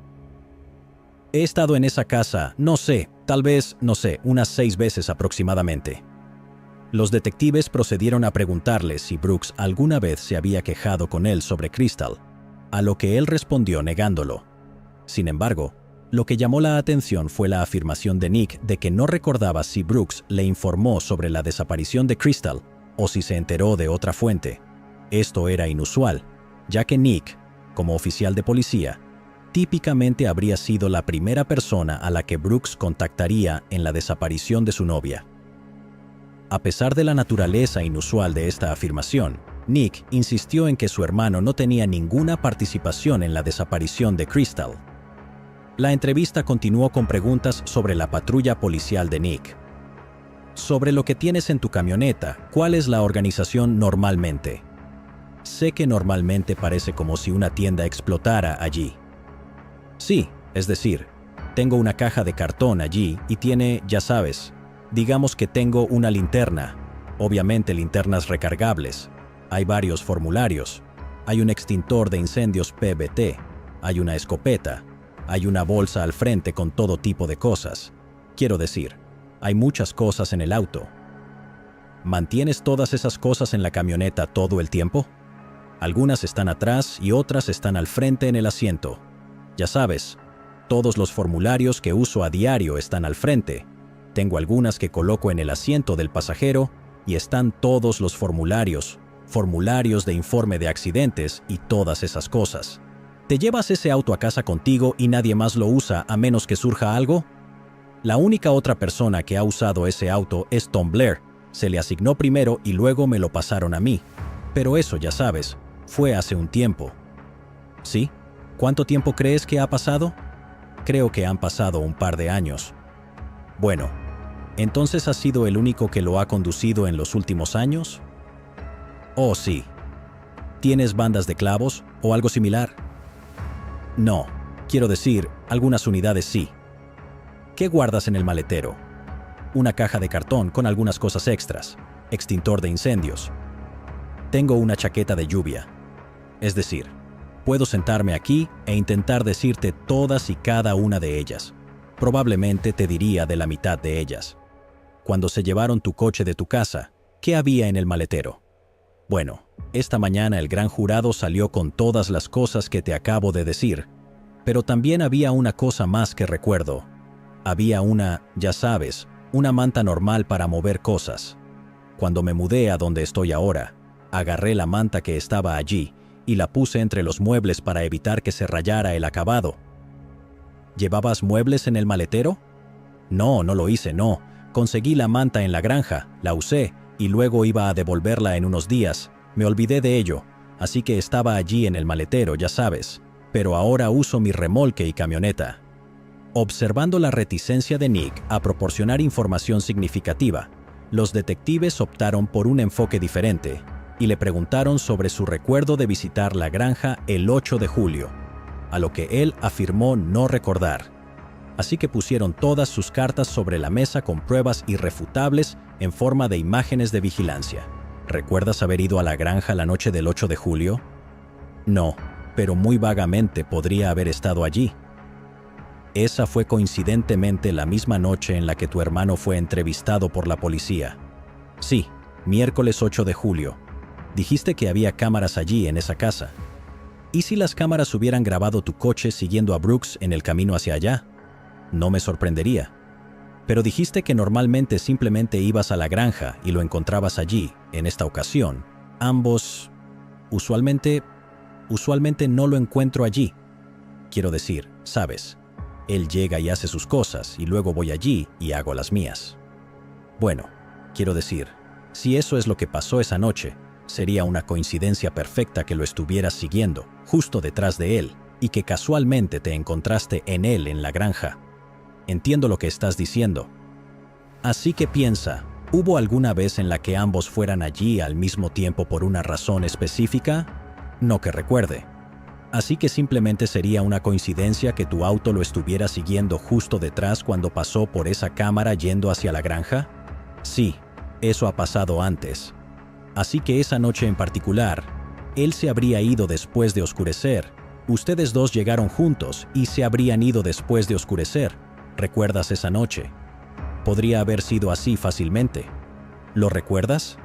[SPEAKER 1] He estado en esa casa, no sé, tal vez, unas 6 veces aproximadamente. Los detectives procedieron a preguntarle si Brooks alguna vez se había quejado con él sobre Crystal, a lo que él respondió negándolo. Sin embargo, lo que llamó la atención fue la afirmación de Nick de que no recordaba si Brooks le informó sobre la desaparición de Crystal o si se enteró de otra fuente. Esto era inusual, ya que Nick, como oficial de policía, típicamente habría sido la primera persona a la que Brooks contactaría en la desaparición de su novia. A pesar de la naturaleza inusual de esta afirmación, Nick insistió en que su hermano no tenía ninguna participación en la desaparición de Crystal. La entrevista continuó con preguntas sobre la patrulla policial de Nick. Sobre lo que tienes en tu camioneta, ¿cuál es la organización normalmente? Sé que normalmente parece como si una tienda explotara allí. Sí, es decir, tengo una caja de cartón allí y tiene, ya sabes, digamos que tengo una linterna, obviamente linternas recargables, hay varios formularios, hay un extintor de incendios PBT, hay una escopeta, hay una bolsa al frente con todo tipo de cosas. Quiero decir, hay muchas cosas en el auto. ¿Mantienes todas esas cosas en la camioneta todo el tiempo? Algunas están atrás y otras están al frente en el asiento. Ya sabes, todos los formularios que uso a diario están al frente. Tengo algunas que coloco en el asiento del pasajero y están todos los formularios de informe de accidentes y todas esas cosas. ¿Te llevas ese auto a casa contigo y nadie más lo usa a menos que surja algo? La única otra persona que ha usado ese auto es Tom Blair. Se le asignó primero y luego me lo pasaron a mí. Pero eso, ya sabes, fue hace un tiempo. ¿Sí? ¿Cuánto tiempo crees que ha pasado? Creo que han pasado un par de años. Bueno, ¿entonces has sido el único que lo ha conducido en los últimos años? Oh, sí. ¿Tienes bandas de clavos o algo similar? No, quiero decir, algunas unidades sí. ¿Qué guardas en el maletero? Una caja de cartón con algunas cosas extras, extintor de incendios. Tengo una chaqueta de lluvia. Es decir, puedo sentarme aquí e intentar decirte todas y cada una de ellas. Probablemente te diría de la mitad de ellas. Cuando se llevaron tu coche de tu casa, ¿qué había en el maletero? Bueno, esta mañana el gran jurado salió con todas las cosas que te acabo de decir, pero también había una cosa más que recuerdo. Había una, ya sabes, una manta normal para mover cosas. Cuando me mudé a donde estoy ahora, agarré la manta que estaba allí y la puse entre los muebles para evitar que se rayara el acabado. ¿Llevabas muebles en el maletero? No, no lo hice, no. Conseguí la manta en la granja, la usé y luego iba a devolverla en unos días. Me olvidé de ello, así que estaba allí en el maletero, ya sabes. Pero ahora uso mi remolque y camioneta. Observando la reticencia de Nick a proporcionar información significativa, los detectives optaron por un enfoque diferente y le preguntaron sobre su recuerdo de visitar la granja el 8 de julio, a lo que él afirmó no recordar. Así que pusieron todas sus cartas sobre la mesa con pruebas irrefutables en forma de imágenes de vigilancia. ¿Recuerdas haber ido a la granja la noche del 8 de julio? No, pero muy vagamente podría haber estado allí. Esa fue coincidentemente la misma noche en la que tu hermano fue entrevistado por la policía. Sí, miércoles 8 de julio. Dijiste que había cámaras allí en esa casa. ¿Y si las cámaras hubieran grabado tu coche siguiendo a Brooks en el camino hacia allá? No me sorprendería. Pero dijiste que normalmente simplemente ibas a la granja y lo encontrabas allí. En esta ocasión, ambos... Usualmente no lo encuentro allí. Quiero decir, sabes, él llega y hace sus cosas y luego voy allí y hago las mías. Bueno, quiero decir, si eso es lo que pasó esa noche, sería una coincidencia perfecta que lo estuvieras siguiendo, justo detrás de él, y que casualmente te encontraste en él en la granja. Entiendo lo que estás diciendo. Así que piensa, ¿hubo alguna vez en la que ambos fueran allí al mismo tiempo por una razón específica? No que recuerde. Así que simplemente sería una coincidencia que tu auto lo estuviera siguiendo justo detrás cuando pasó por esa cámara yendo hacia la granja. Sí, eso ha pasado antes. Así que esa noche en particular, él se habría ido después de oscurecer. Ustedes dos llegaron juntos y se habrían ido después de oscurecer. ¿Recuerdas esa noche? Podría haber sido así fácilmente. ¿Lo recuerdas?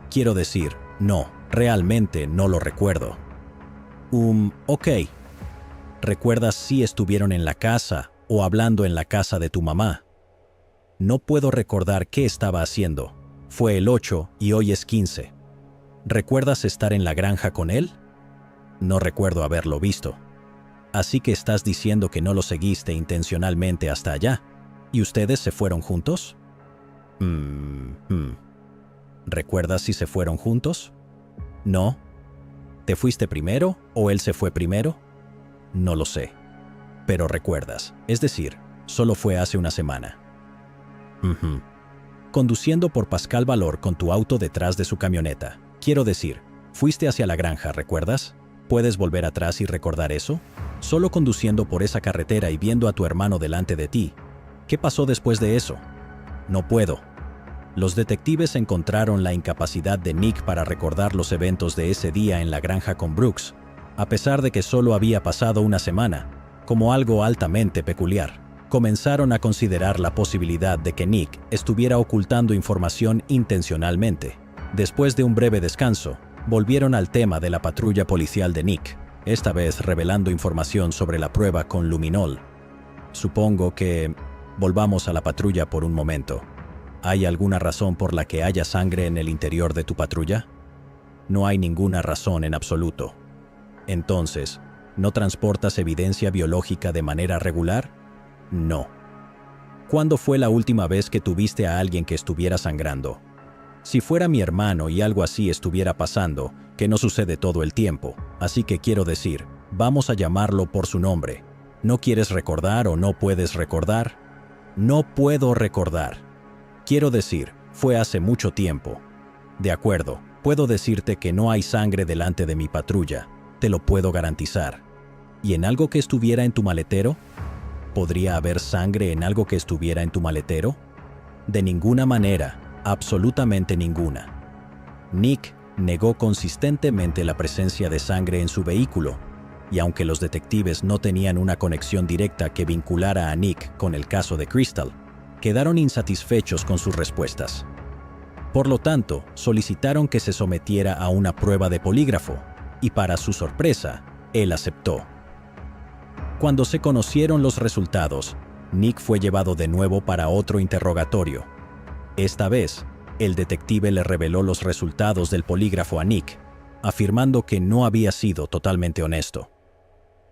[SPEAKER 1] Quiero decir, no, realmente no lo recuerdo. Ok. ¿Recuerdas si estuvieron en la casa o hablando en la casa de tu mamá? No puedo recordar qué estaba haciendo. Fue el 8 y hoy es 15. ¿Recuerdas estar en la granja con él? No recuerdo haberlo visto. Así que estás diciendo que no lo seguiste intencionalmente hasta allá. ¿Y ustedes se fueron juntos? ¿Recuerdas si se fueron juntos? No. ¿Te fuiste primero o él se fue primero? No lo sé. Pero recuerdas, es decir, solo fue hace una semana. Conduciendo por Pascal Valor con tu auto detrás de su camioneta. Quiero decir, fuiste hacia la granja, ¿recuerdas? ¿Puedes volver atrás y recordar eso? Solo conduciendo por esa carretera y viendo a tu hermano delante de ti. ¿Qué pasó después de eso? No puedo. Los detectives encontraron la incapacidad de Nick para recordar los eventos de ese día en la granja con Brooks, a pesar de que solo había pasado una semana, como algo altamente peculiar. Comenzaron a considerar la posibilidad de que Nick estuviera ocultando información intencionalmente. Después de un breve descanso, volvieron al tema de la patrulla policial de Nick, esta vez revelando información sobre la prueba con luminol. Supongo que volvamos a la patrulla por un momento. ¿Hay alguna razón por la que haya sangre en el interior de tu patrulla? No hay ninguna razón en absoluto. Entonces, ¿no transportas evidencia biológica de manera regular? No. ¿Cuándo fue la última vez que tuviste a alguien que estuviera sangrando? Si fuera mi hermano y algo así estuviera pasando, que no sucede todo el tiempo, así que quiero decir, vamos a llamarlo por su nombre. ¿No quieres recordar o no puedes recordar? No puedo recordar. Quiero decir, fue hace mucho tiempo. De acuerdo, puedo decirte que no hay sangre delante de mi patrulla, te lo puedo garantizar. ¿Y en algo que estuviera en tu maletero? ¿Podría haber sangre en algo que estuviera en tu maletero? De ninguna manera, absolutamente ninguna. Nick, negó consistentemente la presencia de sangre en su vehículo, y aunque los detectives no tenían una conexión directa que vinculara a Nick con el caso de Crystal, quedaron insatisfechos con sus respuestas. Por lo tanto, solicitaron que se sometiera a una prueba de polígrafo, y para su sorpresa, él aceptó. Cuando se conocieron los resultados, Nick fue llevado de nuevo para otro interrogatorio. Esta vez, el detective le reveló los resultados del polígrafo a Nick, afirmando que no había sido totalmente honesto.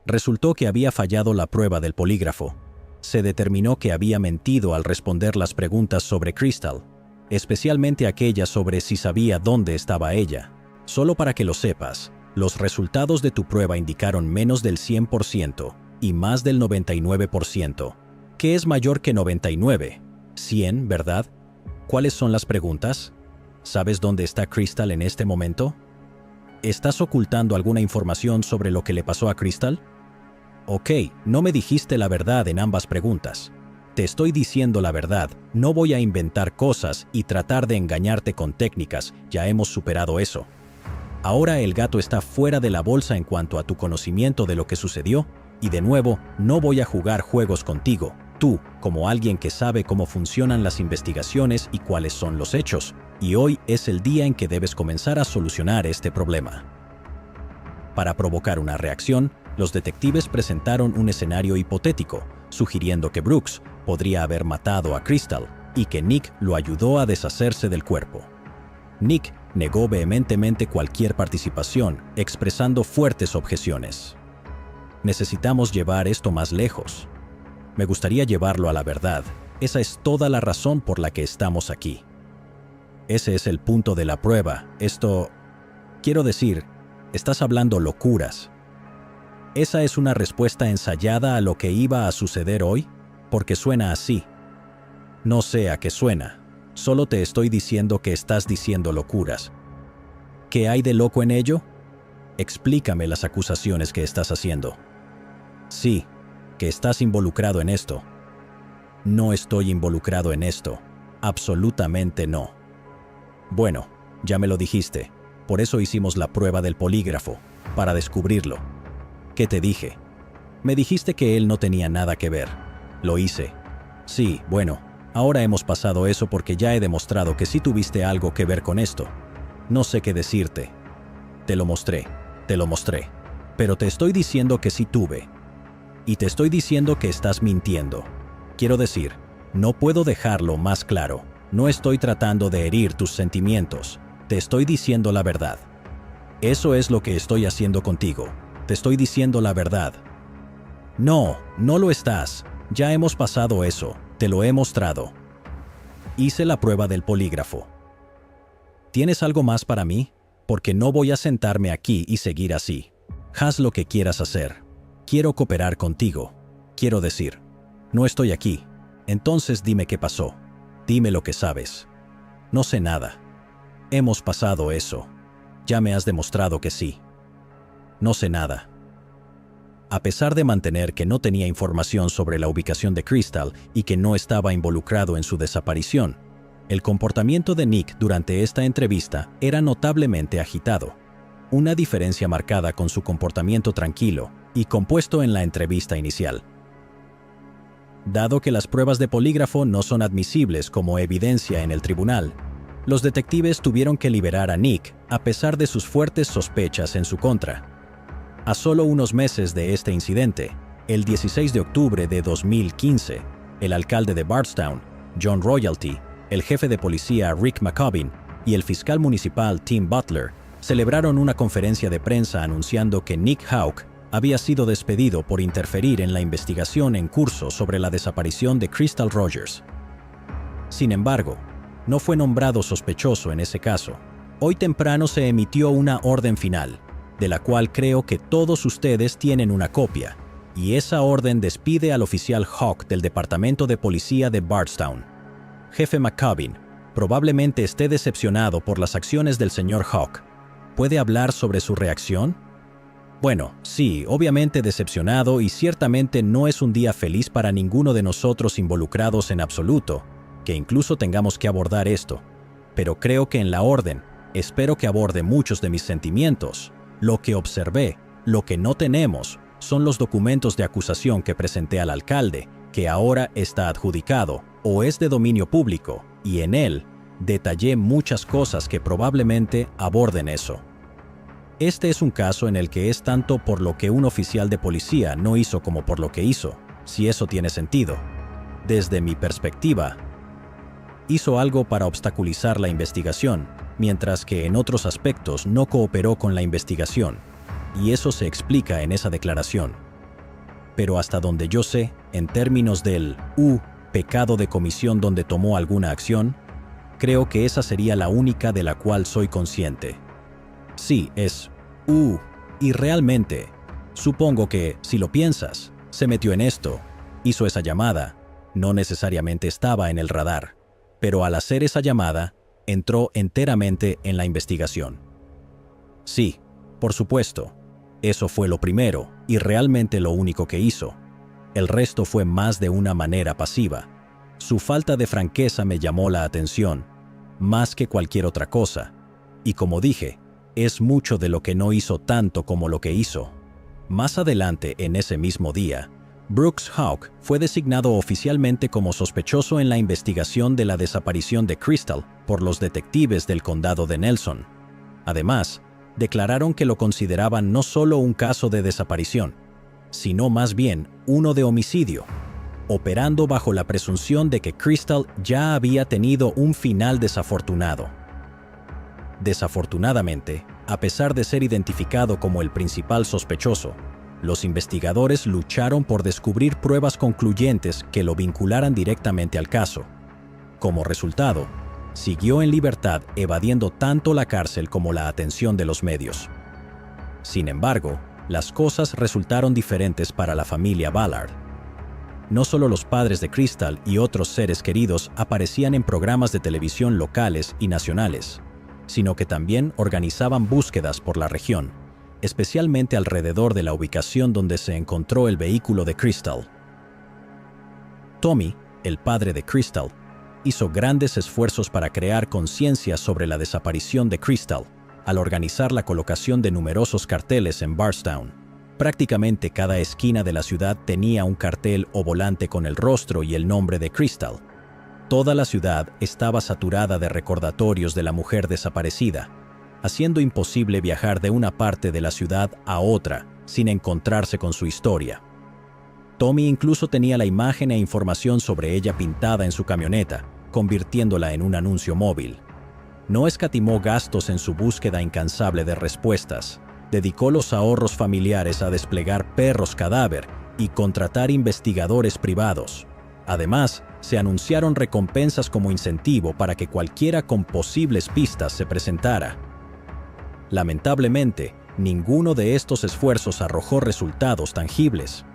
[SPEAKER 1] Resultó que había fallado la prueba del polígrafo. Se determinó que había mentido al responder las preguntas sobre Crystal, especialmente aquellas sobre si sabía dónde estaba ella. Solo para que lo sepas, los resultados de tu prueba indicaron menos del 100% y más del 99%. ¿Qué es mayor que 99? 100, ¿verdad? ¿Cuáles son las preguntas? ¿Sabes dónde está Crystal en este momento? ¿Estás ocultando alguna información sobre lo que le pasó a Crystal? Ok, no me dijiste la verdad en ambas preguntas. Te estoy diciendo la verdad, no voy a inventar cosas y tratar de engañarte con técnicas, ya hemos superado eso. Ahora el gato está fuera de la bolsa en cuanto a tu conocimiento de lo que sucedió, y de nuevo, no voy a jugar juegos contigo. Tú, como alguien que sabe cómo funcionan las investigaciones y cuáles son los hechos, y hoy es el día en que debes comenzar a solucionar este problema. Para provocar una reacción, los detectives presentaron un escenario hipotético, sugiriendo que Brooks podría haber matado a Crystal y que Nick lo ayudó a deshacerse del cuerpo. Nick negó vehementemente cualquier participación, expresando fuertes objeciones. Necesitamos llevar esto más lejos. Me gustaría llevarlo a la verdad. Esa es toda la razón por la que estamos aquí. Ese es el punto de la prueba. Quiero decir, estás hablando locuras. ¿Esa es una respuesta ensayada a lo que iba a suceder hoy? Porque suena así. No sé a qué suena. Solo te estoy diciendo que estás diciendo locuras. ¿Qué hay de loco en ello? Explícame las acusaciones que estás haciendo. Sí, que estás involucrado en esto. No estoy involucrado en esto. Absolutamente no. Bueno, ya me lo dijiste. Por eso hicimos la prueba del polígrafo, para descubrirlo. ¿Qué te dije? Me dijiste que él no tenía nada que ver. Lo hice. Sí, bueno, ahora hemos pasado eso porque ya he demostrado que sí tuviste algo que ver con esto. No sé qué decirte. Te lo mostré. Pero te estoy diciendo que sí tuve. Y te estoy diciendo que estás mintiendo. Quiero decir, no puedo dejarlo más claro. No estoy tratando de herir tus sentimientos. Te estoy diciendo la verdad. Eso es lo que estoy haciendo contigo. Te estoy diciendo la verdad. No, no lo estás. Ya hemos pasado eso. Te lo he mostrado. Hice la prueba del polígrafo. ¿Tienes algo más para mí? Porque no voy a sentarme aquí y seguir así. Haz lo que quieras hacer. Quiero cooperar contigo. Quiero decir, no estoy aquí. Entonces dime qué pasó. Dime lo que sabes. No sé nada. Hemos pasado eso. Ya me has demostrado que sí. No sé nada. A pesar de mantener que no tenía información sobre la ubicación de Crystal y que no estaba involucrado en su desaparición, el comportamiento de Nick durante esta entrevista era notablemente agitado. Una diferencia marcada con su comportamiento tranquilo y compuesto en la entrevista inicial. Dado que las pruebas de polígrafo no son admisibles como evidencia en el tribunal, los detectives tuvieron que liberar a Nick a pesar de sus fuertes sospechas en su contra. A solo unos meses de este incidente, el 16 de octubre de 2015, el alcalde de Bardstown, John Royalty, el jefe de policía Rick McCobbin y el fiscal municipal Tim Butler celebraron una conferencia de prensa anunciando que Nick Hawk había sido despedido por interferir en la investigación en curso sobre la desaparición de Crystal Rogers. Sin embargo, no fue nombrado sospechoso en ese caso. Hoy temprano se emitió una orden final, de la cual creo que todos ustedes tienen una copia, y esa orden despide al oficial Hawk del Departamento de Policía de Bardstown. Jefe McCobbin, probablemente esté decepcionado por las acciones del señor Hawk. ¿Puede hablar sobre su reacción? Bueno, sí, obviamente decepcionado y ciertamente no es un día feliz para ninguno de nosotros involucrados en absoluto, que incluso tengamos que abordar esto. Pero creo que en la orden, Espero que aborde muchos de mis sentimientos. Lo que observé, lo que no tenemos, son los documentos de acusación que presenté al alcalde, que ahora está adjudicado o es de dominio público, y en él detallé muchas cosas que probablemente aborden eso. Este es un caso en el que es tanto por lo que un oficial de policía no hizo como por lo que hizo, si eso tiene sentido. Desde mi perspectiva, hizo algo para obstaculizar la investigación, mientras que en otros aspectos no cooperó con la investigación, y eso se explica en esa declaración. Pero hasta donde yo sé, en términos del pecado de comisión donde tomó alguna acción, creo que esa sería la única de la cual soy consciente. Sí, es y realmente, supongo que, si lo piensas, se metió en esto, hizo esa llamada, no necesariamente estaba en el radar, pero al hacer esa llamada, entró enteramente en la investigación. Sí, por supuesto, eso fue lo primero y realmente lo único que hizo. El resto fue más de una manera pasiva. Su falta de franqueza me llamó la atención, más que cualquier otra cosa, y como dije, es mucho de lo que no hizo tanto como lo que hizo. Más adelante, en ese mismo día, Brooks Houck fue designado oficialmente como sospechoso en la investigación de la desaparición de Crystal por los detectives del condado de Nelson. Además, declararon que lo consideraban no solo un caso de desaparición, sino más bien uno de homicidio, operando bajo la presunción de que Crystal ya había tenido un final desafortunado. Desafortunadamente, a pesar de ser identificado como el principal sospechoso, los investigadores lucharon por descubrir pruebas concluyentes que lo vincularan directamente al caso. Como resultado, siguió en libertad evadiendo tanto la cárcel como la atención de los medios. Sin embargo, las cosas resultaron diferentes para la familia Ballard. No solo los padres de Crystal y otros seres queridos aparecían en programas de televisión locales y nacionales, sino que también organizaban búsquedas por la región, especialmente alrededor de la ubicación donde se encontró el vehículo de Crystal. Tommy, el padre de Crystal, hizo grandes esfuerzos para crear conciencia sobre la desaparición de Crystal, al organizar la colocación de numerosos carteles en Bardstown. Prácticamente cada esquina de la ciudad tenía un cartel o volante con el rostro y el nombre de Crystal. Toda la ciudad estaba saturada de recordatorios de la mujer desaparecida, haciendo imposible viajar de una parte de la ciudad a otra sin encontrarse con su historia. Tommy incluso tenía la imagen e información sobre ella pintada en su camioneta, convirtiéndola en un anuncio móvil. No escatimó gastos en su búsqueda incansable de respuestas. Dedicó los ahorros familiares a desplegar perros cadáver y contratar investigadores privados. Además, se anunciaron recompensas como incentivo para que cualquiera con posibles pistas se presentara. Lamentablemente, ninguno de estos esfuerzos arrojó resultados tangibles.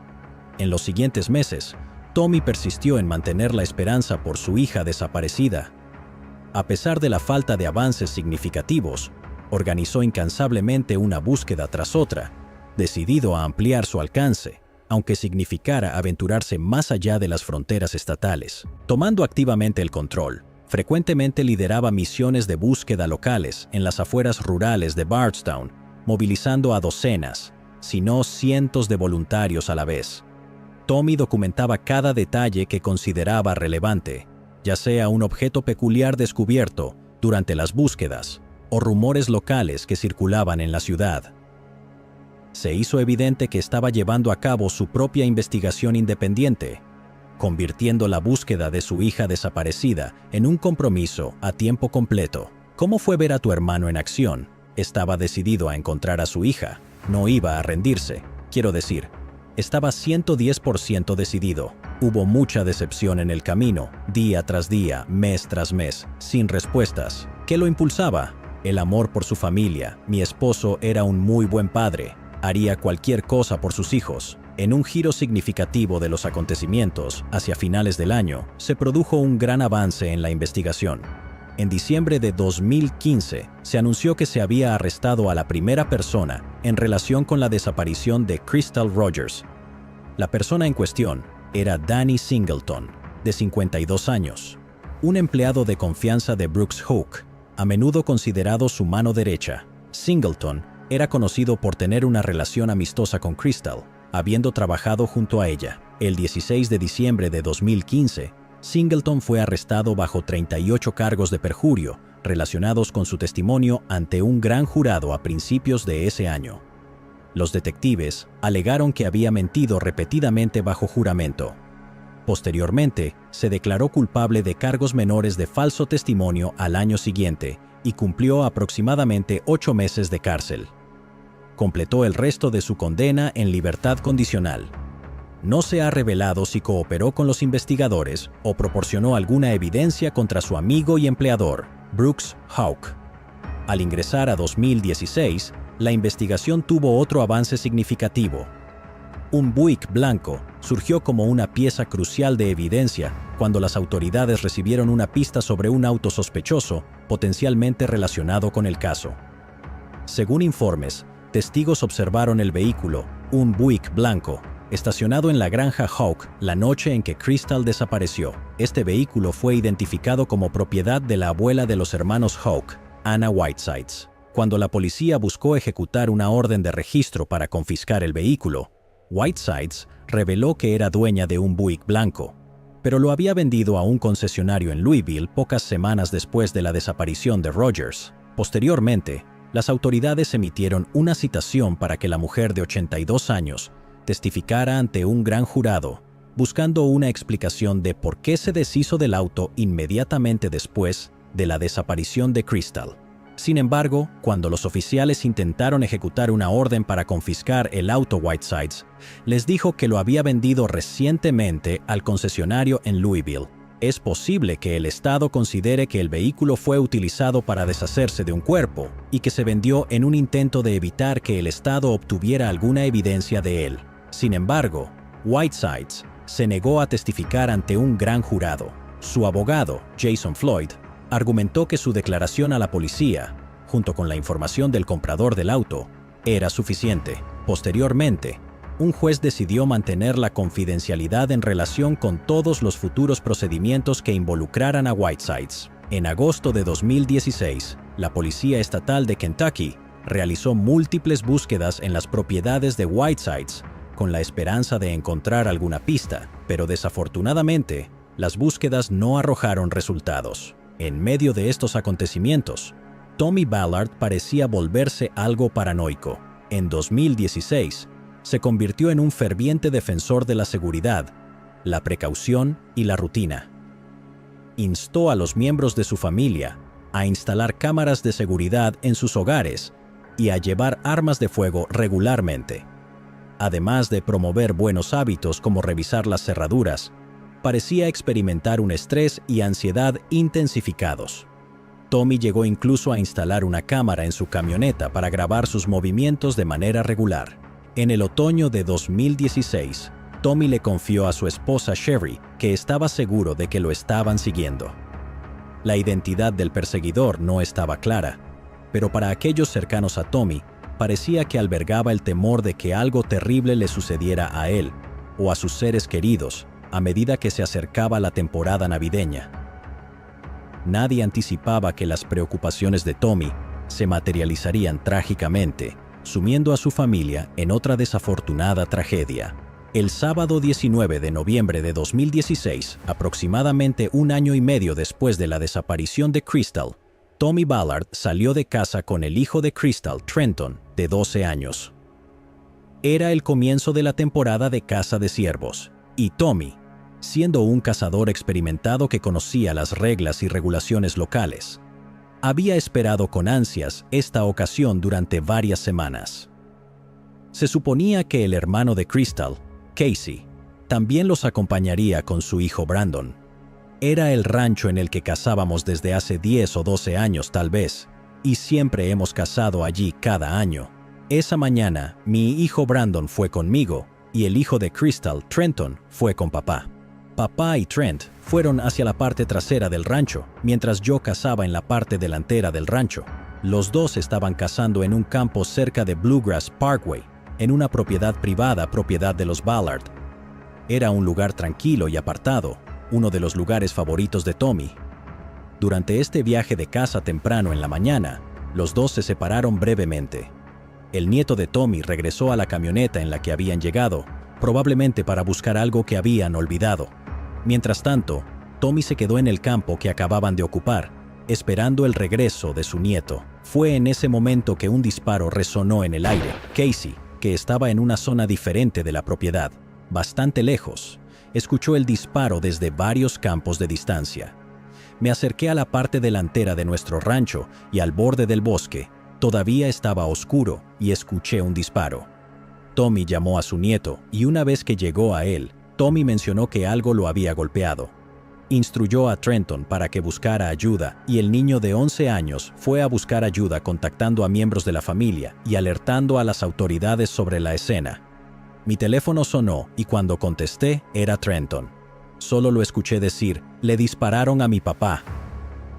[SPEAKER 1] En los siguientes meses, Tommy persistió en mantener la esperanza por su hija desaparecida. A pesar de la falta de avances significativos, organizó incansablemente una búsqueda tras otra, decidido a ampliar su alcance, aunque significara aventurarse más allá de las fronteras estatales. Tomando activamente el control, frecuentemente lideraba misiones de búsqueda locales en las afueras rurales de Bardstown, movilizando a docenas, si no cientos de voluntarios a la vez. Tommy documentaba cada detalle que consideraba relevante, ya sea un objeto peculiar descubierto durante las búsquedas o rumores locales que circulaban en la ciudad. Se hizo evidente que estaba llevando a cabo su propia investigación independiente, convirtiendo la búsqueda de su hija desaparecida en un compromiso a tiempo completo. ¿Cómo fue ver a tu hermano en acción? Estaba decidido a encontrar a su hija, no iba a rendirse. Quiero decir, estaba 110% decidido. Hubo mucha decepción en el camino, día tras día, mes tras mes, sin respuestas. ¿Qué lo impulsaba? El amor por su familia. Mi esposo era un muy buen padre. Haría cualquier cosa por sus hijos. En un giro significativo de los acontecimientos, hacia finales del año, se produjo un gran avance en la investigación. En diciembre de 2015, se anunció que se había arrestado a la primera persona en relación con la desaparición de Crystal Rogers. La persona en cuestión era Danny Singleton, de 52 años, un empleado de confianza de Brooks Houck, a menudo considerado su mano derecha. Singleton era conocido por tener una relación amistosa con Crystal, habiendo trabajado junto a ella. El 16 de diciembre de 2015, Singleton fue arrestado bajo 38 cargos de perjurio relacionados con su testimonio ante un gran jurado a principios de ese año. Los detectives alegaron que había mentido repetidamente bajo juramento. Posteriormente, se declaró culpable de cargos menores de falso testimonio al año siguiente y cumplió aproximadamente 8 meses de cárcel. Completó el resto de su condena en libertad condicional. No se ha revelado si cooperó con los investigadores o proporcionó alguna evidencia contra su amigo y empleador, Brooks Houck. Al ingresar a 2016, la investigación tuvo otro avance significativo. Un Buick blanco surgió como una pieza crucial de evidencia cuando las autoridades recibieron una pista sobre un auto sospechoso potencialmente relacionado con el caso. Según informes, testigos observaron el vehículo, un Buick blanco, estacionado en la granja Houck la noche en que Crystal desapareció. Este vehículo fue identificado como propiedad de la abuela de los hermanos Houck, Anna Whitesides. Cuando la policía buscó ejecutar una orden de registro para confiscar el vehículo, Whitesides reveló que era dueña de un Buick blanco, pero lo había vendido a un concesionario en Louisville pocas semanas después de la desaparición de Rogers. Posteriormente, las autoridades emitieron una citación para que la mujer de 82 años testificara ante un gran jurado, buscando una explicación de por qué se deshizo del auto inmediatamente después de la desaparición de Crystal. Sin embargo, cuando los oficiales intentaron ejecutar una orden para confiscar el auto Whitesides, les dijo que lo había vendido recientemente al concesionario en Louisville. Es posible que el Estado considere que el vehículo fue utilizado para deshacerse de un cuerpo y que se vendió en un intento de evitar que el Estado obtuviera alguna evidencia de él. Sin embargo, Whitesides se negó a testificar ante un gran jurado. Su abogado, Jason Floyd, argumentó que su declaración a la policía, junto con la información del comprador del auto, era suficiente. Posteriormente, un juez decidió mantener la confidencialidad en relación con todos los futuros procedimientos que involucraran a Whitesides. En agosto de 2016, la Policía Estatal de Kentucky realizó múltiples búsquedas en las propiedades de Whitesides con la esperanza de encontrar alguna pista, pero desafortunadamente, las búsquedas no arrojaron resultados. En medio de estos acontecimientos, Tommy Ballard parecía volverse algo paranoico. En 2016, se convirtió en un ferviente defensor de la seguridad, la precaución y la rutina. Instó a los miembros de su familia a instalar cámaras de seguridad en sus hogares y a llevar armas de fuego regularmente. Además de promover buenos hábitos como revisar las cerraduras, parecía experimentar un estrés y ansiedad intensificados. Tommy llegó incluso a instalar una cámara en su camioneta para grabar sus movimientos de manera regular. En el otoño de 2016, Tommy le confió a su esposa Sherry que estaba seguro de que lo estaban siguiendo. La identidad del perseguidor no estaba clara, pero para aquellos cercanos a Tommy, parecía que albergaba el temor de que algo terrible le sucediera a él o a sus seres queridos a medida que se acercaba la temporada navideña. Nadie anticipaba que las preocupaciones de Tommy se materializarían trágicamente, sumiendo a su familia en otra desafortunada tragedia. El sábado 19 de noviembre de 2016, aproximadamente un año y medio después de la desaparición de Crystal, Tommy Ballard salió de casa con el hijo de Crystal, Trenton, de 12 años. Era el comienzo de la temporada de caza de ciervos, y Tommy, siendo un cazador experimentado que conocía las reglas y regulaciones locales, había esperado con ansias esta ocasión durante varias semanas. Se suponía que el hermano de Crystal, Casey, también los acompañaría con su hijo Brandon. Era el rancho en el que cazábamos desde hace 10 o 12 años tal vez, y siempre hemos cazado allí cada año. Esa mañana, mi hijo Brandon fue conmigo, y el hijo de Crystal, Trenton, fue con papá. Papá y Trent fueron hacia la parte trasera del rancho, mientras yo cazaba en la parte delantera del rancho. Los dos estaban cazando en un campo cerca de Bluegrass Parkway, en una propiedad privada propiedad de los Ballard. Era un lugar tranquilo y apartado, uno de los lugares favoritos de Tommy. Durante este viaje de casa temprano en la mañana, los dos se separaron brevemente. El nieto de Tommy regresó a la camioneta en la que habían llegado, probablemente para buscar algo que habían olvidado. Mientras tanto, Tommy se quedó en el campo que acababan de ocupar, esperando el regreso de su nieto. Fue en ese momento que un disparo resonó en el aire. Casey, que estaba en una zona diferente de la propiedad, bastante lejos, escuchó el disparo desde varios campos de distancia. Me acerqué a la parte delantera de nuestro rancho y al borde del bosque. Todavía estaba oscuro y escuché un disparo. Tommy llamó a su nieto y una vez que llegó a él, Tommy mencionó que algo lo había golpeado. Instruyó a Trenton para que buscara ayuda y el niño de 11 años fue a buscar ayuda contactando a miembros de la familia y alertando a las autoridades sobre la escena. Mi teléfono sonó y cuando contesté era Trenton. Solo lo escuché decir, «Le dispararon a mi papá».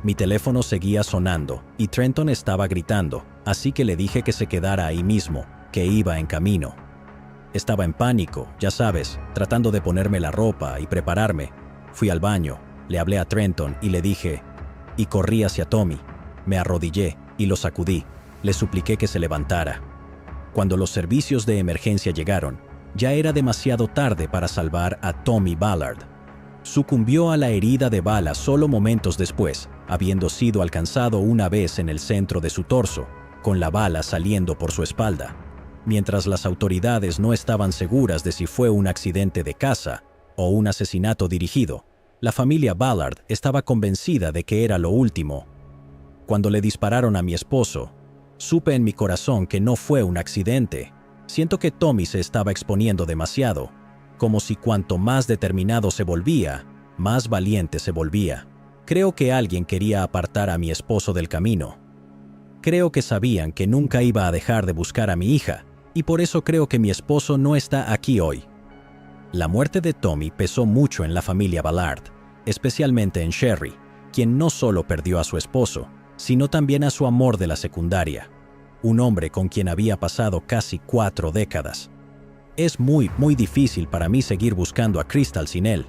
[SPEAKER 1] Mi teléfono seguía sonando y Trenton estaba gritando, así que le dije que se quedara ahí mismo, que iba en camino. Estaba en pánico, ya sabes, tratando de ponerme la ropa y prepararme. Fui al baño, le hablé a Trenton y le dije, y corrí hacia Tommy. Me arrodillé y lo sacudí, le supliqué que se levantara. Cuando los servicios de emergencia llegaron, ya era demasiado tarde para salvar a Tommy Ballard. Sucumbió a la herida de bala solo momentos después, habiendo sido alcanzado una vez en el centro de su torso, con la bala saliendo por su espalda. Mientras las autoridades no estaban seguras de si fue un accidente de caza o un asesinato dirigido, la familia Ballard estaba convencida de que era lo último. Cuando le dispararon a mi esposo, supe en mi corazón que no fue un accidente. Siento que Tommy se estaba exponiendo demasiado, como si cuanto más determinado se volvía, más valiente se volvía. Creo que alguien quería apartar a mi esposo del camino. Creo que sabían que nunca iba a dejar de buscar a mi hija, y por eso creo que mi esposo no está aquí hoy. La muerte de Tommy pesó mucho en la familia Ballard, especialmente en Sherry, quien no solo perdió a su esposo, sino también a su amor de la secundaria, un hombre con quien había pasado casi 4 décadas. Es muy difícil para mí seguir buscando a Crystal sin él.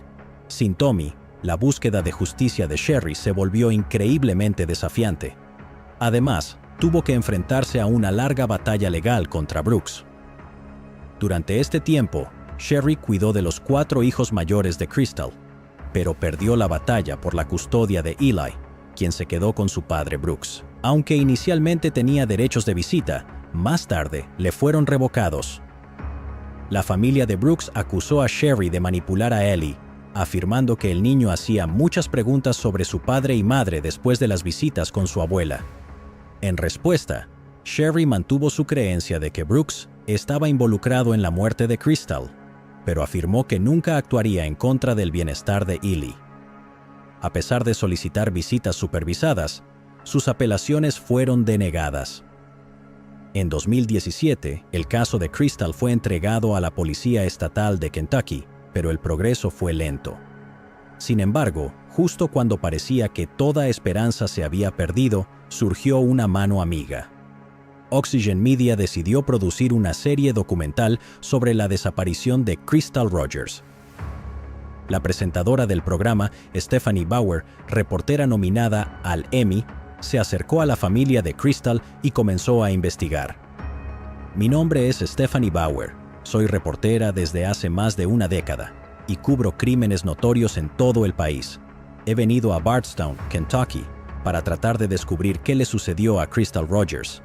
[SPEAKER 1] Sin Tommy, la búsqueda de justicia de Sherry se volvió increíblemente desafiante. Además, tuvo que enfrentarse a una larga batalla legal contra Brooks. Durante este tiempo, Sherry cuidó de los 4 hijos mayores de Crystal, pero perdió la batalla por la custodia de Eli, quien se quedó con su padre Brooks. Aunque inicialmente tenía derechos de visita, más tarde le fueron revocados. La familia de Brooks acusó a Sherry de manipular a Eli, afirmando que el niño hacía muchas preguntas sobre su padre y madre después de las visitas con su abuela. En respuesta, Sherry mantuvo su creencia de que Brooks estaba involucrado en la muerte de Crystal, pero afirmó que nunca actuaría en contra del bienestar de Eli. A pesar de solicitar visitas supervisadas, sus apelaciones fueron denegadas. En 2017, el caso de Crystal fue entregado a la Policía Estatal de Kentucky, pero el progreso fue lento. Sin embargo, justo cuando parecía que toda esperanza se había perdido, surgió una mano amiga. Oxygen Media decidió producir una serie documental sobre la desaparición de Crystal Rogers. La presentadora del programa, Stephanie Bauer, reportera nominada al Emmy, se acercó a la familia de Crystal y comenzó a investigar. Mi nombre es Stephanie Bauer, soy reportera desde hace más de una década y cubro crímenes notorios en todo el país. He venido a Bardstown, Kentucky, para tratar de descubrir qué le sucedió a Crystal Rogers.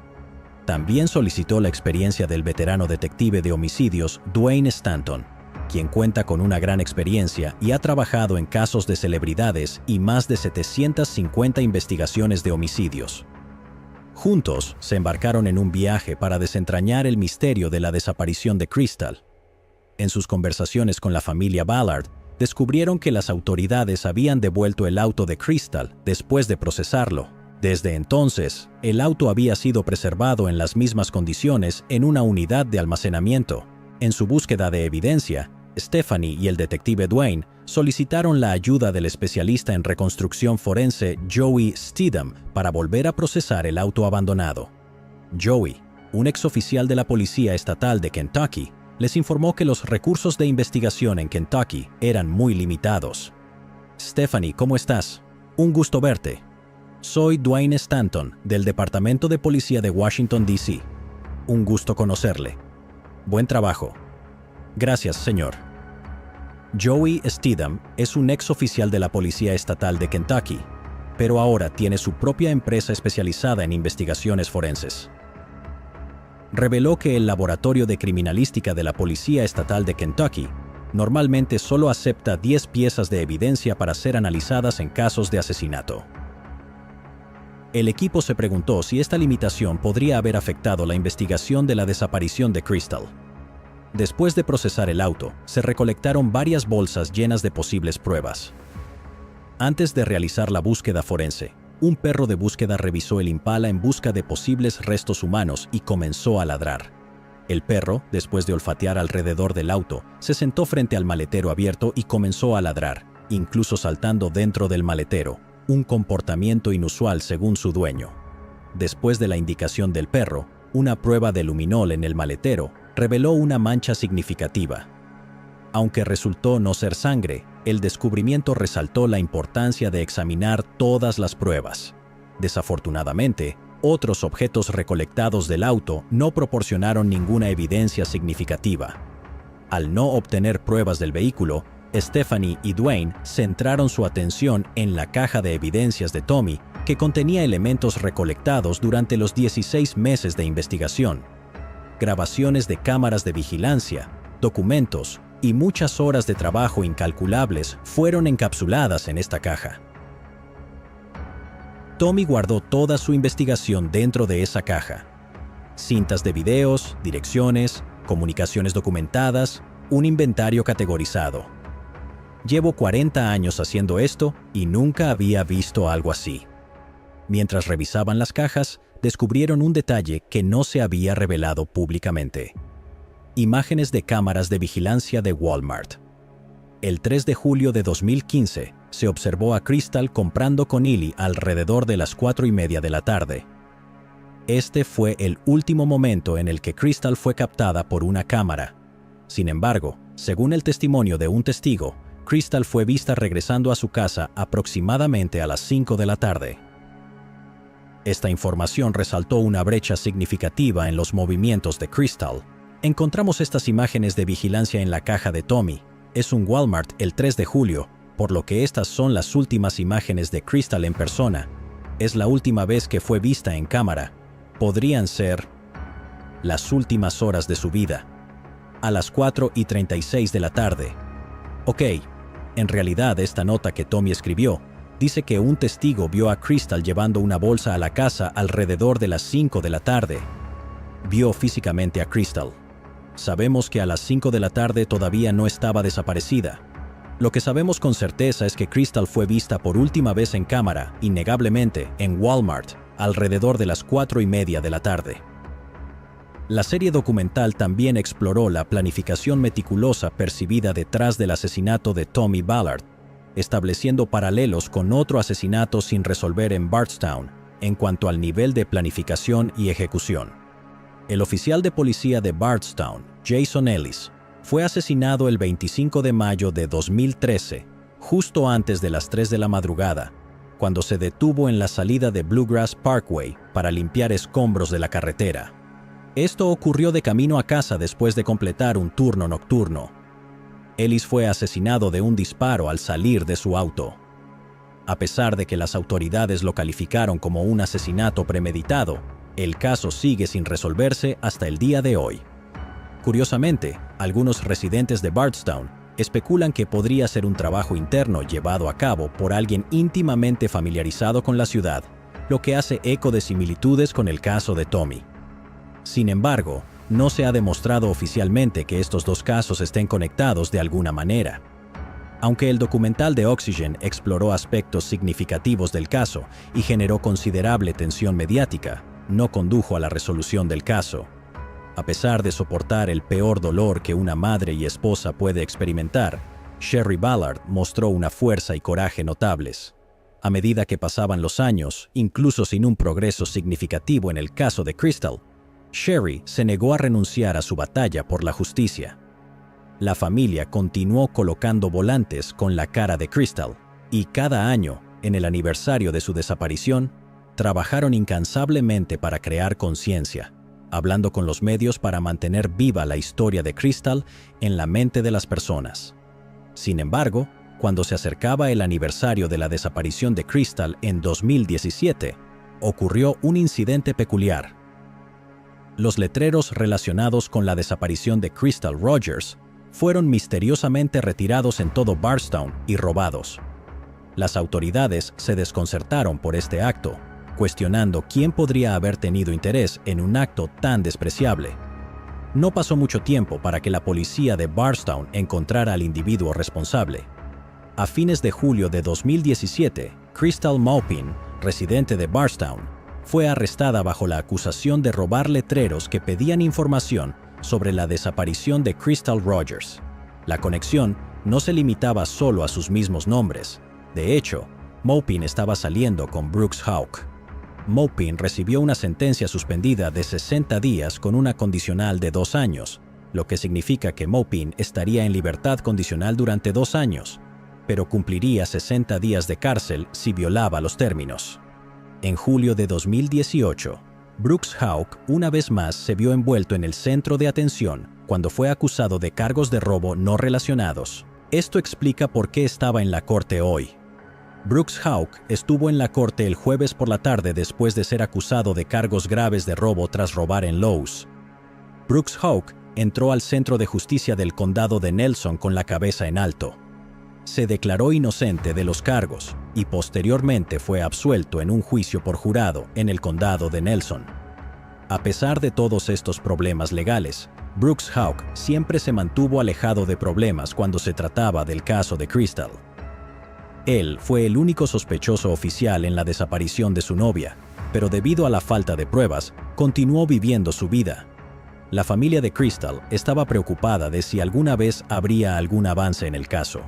[SPEAKER 1] También solicitó la experiencia del veterano detective de homicidios Dwayne Stanton, quien cuenta con una gran experiencia y ha trabajado en casos de celebridades y más de 750 investigaciones de homicidios. Juntos, se embarcaron en un viaje para desentrañar el misterio de la desaparición de Crystal. En sus conversaciones con la familia Ballard, descubrieron que las autoridades habían devuelto el auto de Crystal después de procesarlo. Desde entonces, el auto había sido preservado en las mismas condiciones en una unidad de almacenamiento. En su búsqueda de evidencia, Stephanie y el detective Dwayne solicitaron la ayuda del especialista en reconstrucción forense Joey Steedham para volver a procesar el auto abandonado. Joey, un exoficial de la Policía Estatal de Kentucky, les informó que los recursos de investigación en Kentucky eran muy limitados. Stephanie, ¿cómo estás? Un gusto verte. Soy Dwayne Stanton, del Departamento de Policía de Washington, D.C. Un gusto conocerle. Buen trabajo. Gracias, señor. Joey Steedham es un ex oficial de la Policía Estatal de Kentucky, pero ahora tiene su propia empresa especializada en investigaciones forenses. Reveló que el Laboratorio de Criminalística de la Policía Estatal de Kentucky normalmente solo acepta 10 piezas de evidencia para ser analizadas en casos de asesinato. El equipo se preguntó si esta limitación podría haber afectado la investigación de la desaparición de Crystal. Después de procesar el auto, se recolectaron varias bolsas llenas de posibles pruebas. Antes de realizar la búsqueda forense, un perro de búsqueda revisó el Impala en busca de posibles restos humanos y comenzó a ladrar. El perro, después de olfatear alrededor del auto, se sentó frente al maletero abierto y comenzó a ladrar, incluso saltando dentro del maletero, un comportamiento inusual según su dueño. Después de la indicación del perro, una prueba de luminol en el maletero reveló una mancha significativa. Aunque resultó no ser sangre, el descubrimiento resaltó la importancia de examinar todas las pruebas. Desafortunadamente, otros objetos recolectados del auto no proporcionaron ninguna evidencia significativa. Al no obtener pruebas del vehículo, Stephanie y Dwayne centraron su atención en la caja de evidencias de Tommy, que contenía elementos recolectados durante los 16 meses de investigación. Grabaciones de cámaras de vigilancia, documentos y muchas horas de trabajo incalculables fueron encapsuladas en esta caja. Tommy guardó toda su investigación dentro de esa caja. Cintas de videos, direcciones, comunicaciones documentadas, un inventario categorizado. Llevo 40 años haciendo esto y nunca había visto algo así. Mientras revisaban las cajas, descubrieron un detalle que no se había revelado públicamente. Imágenes de cámaras de vigilancia de Walmart. El 3 de julio de 2015, se observó a Crystal comprando con Illy alrededor de las 4:30 de la tarde. Este fue el último momento en el que Crystal fue captada por una cámara. Sin embargo, según el testimonio de un testigo, Crystal fue vista regresando a su casa aproximadamente a las 5 de la tarde. Esta información resaltó una brecha significativa en los movimientos de Crystal. Encontramos estas imágenes de vigilancia en la caja de Tommy. Es un Walmart el 3 de julio, por lo que estas son las últimas imágenes de Crystal en persona. Es la última vez que fue vista en cámara. Podrían ser las últimas horas de su vida. A las 4:36 de la tarde. Ok, en realidad esta nota que Tommy escribió dice que un testigo vio a Crystal llevando una bolsa a la casa alrededor de las 5 de la tarde. Vio físicamente a Crystal. Sabemos que a las 5 de la tarde todavía no estaba desaparecida. Lo que sabemos con certeza es que Crystal fue vista por última vez en cámara, innegablemente, en Walmart, alrededor de las 4:30 de la tarde. La serie documental también exploró la planificación meticulosa percibida detrás del asesinato de Tommy Ballard, estableciendo paralelos con otro asesinato sin resolver en Bardstown en cuanto al nivel de planificación y ejecución. El oficial de policía de Bardstown, Jason Ellis, fue asesinado el 25 de mayo de 2013, justo antes de las 3 de la madrugada, cuando se detuvo en la salida de Bluegrass Parkway para limpiar escombros de la carretera. Esto ocurrió de camino a casa después de completar un turno nocturno. Ellis fue asesinado de un disparo al salir de su auto. A pesar de que las autoridades lo calificaron como un asesinato premeditado, el caso sigue sin resolverse hasta el día de hoy. Curiosamente, algunos residentes de Bardstown especulan que podría ser un trabajo interno llevado a cabo por alguien íntimamente familiarizado con la ciudad, lo que hace eco de similitudes con el caso de Tommy. Sin embargo, no se ha demostrado oficialmente que estos dos casos estén conectados de alguna manera. Aunque el documental de Oxygen exploró aspectos significativos del caso y generó considerable tensión mediática, no condujo a la resolución del caso. A pesar de soportar el peor dolor que una madre y esposa puede experimentar, Sherry Ballard mostró una fuerza y coraje notables. A medida que pasaban los años, incluso sin un progreso significativo en el caso de Crystal, Sherry se negó a renunciar a su batalla por la justicia. La familia continuó colocando volantes con la cara de Crystal, y cada año en el aniversario de su desaparición, trabajaron incansablemente para crear conciencia, hablando con los medios para mantener viva la historia de Crystal en la mente de las personas. Sin embargo, cuando se acercaba el aniversario de la desaparición de Crystal en 2017, ocurrió un incidente peculiar. Los letreros relacionados con la desaparición de Crystal Rogers fueron misteriosamente retirados en todo Bardstown y robados. Las autoridades se desconcertaron por este acto, cuestionando quién podría haber tenido interés en un acto tan despreciable. No pasó mucho tiempo para que la policía de Bardstown encontrara al individuo responsable. A fines de julio de 2017, Crystal Maupin, residente de Bardstown, fue arrestada bajo la acusación de robar letreros que pedían información sobre la desaparición de Crystal Rogers. La conexión no se limitaba solo a sus mismos nombres. De hecho, Maupin estaba saliendo con Brooks Houck. Maupin recibió una sentencia suspendida de 60 días con una condicional de 2 años, lo que significa que Maupin estaría en libertad condicional durante 2 años, pero cumpliría 60 días de cárcel si violaba los términos. En julio de 2018, Brooks Houck una vez más se vio envuelto en el centro de atención cuando fue acusado de cargos de robo no relacionados. Esto explica por qué estaba en la corte hoy. Brooks Houck estuvo en la corte el jueves por la tarde después de ser acusado de cargos graves de robo tras robar en Lowe's. Brooks Houck entró al Centro de Justicia del Condado de Nelson con la cabeza en alto. Se declaró inocente de los cargos y posteriormente fue absuelto en un juicio por jurado en el Condado de Nelson. A pesar de todos estos problemas legales, Brooks Houck siempre se mantuvo alejado de problemas cuando se trataba del caso de Crystal. Él fue el único sospechoso oficial en la desaparición de su novia, pero debido a la falta de pruebas, continuó viviendo su vida. La familia de Crystal estaba preocupada de si alguna vez habría algún avance en el caso.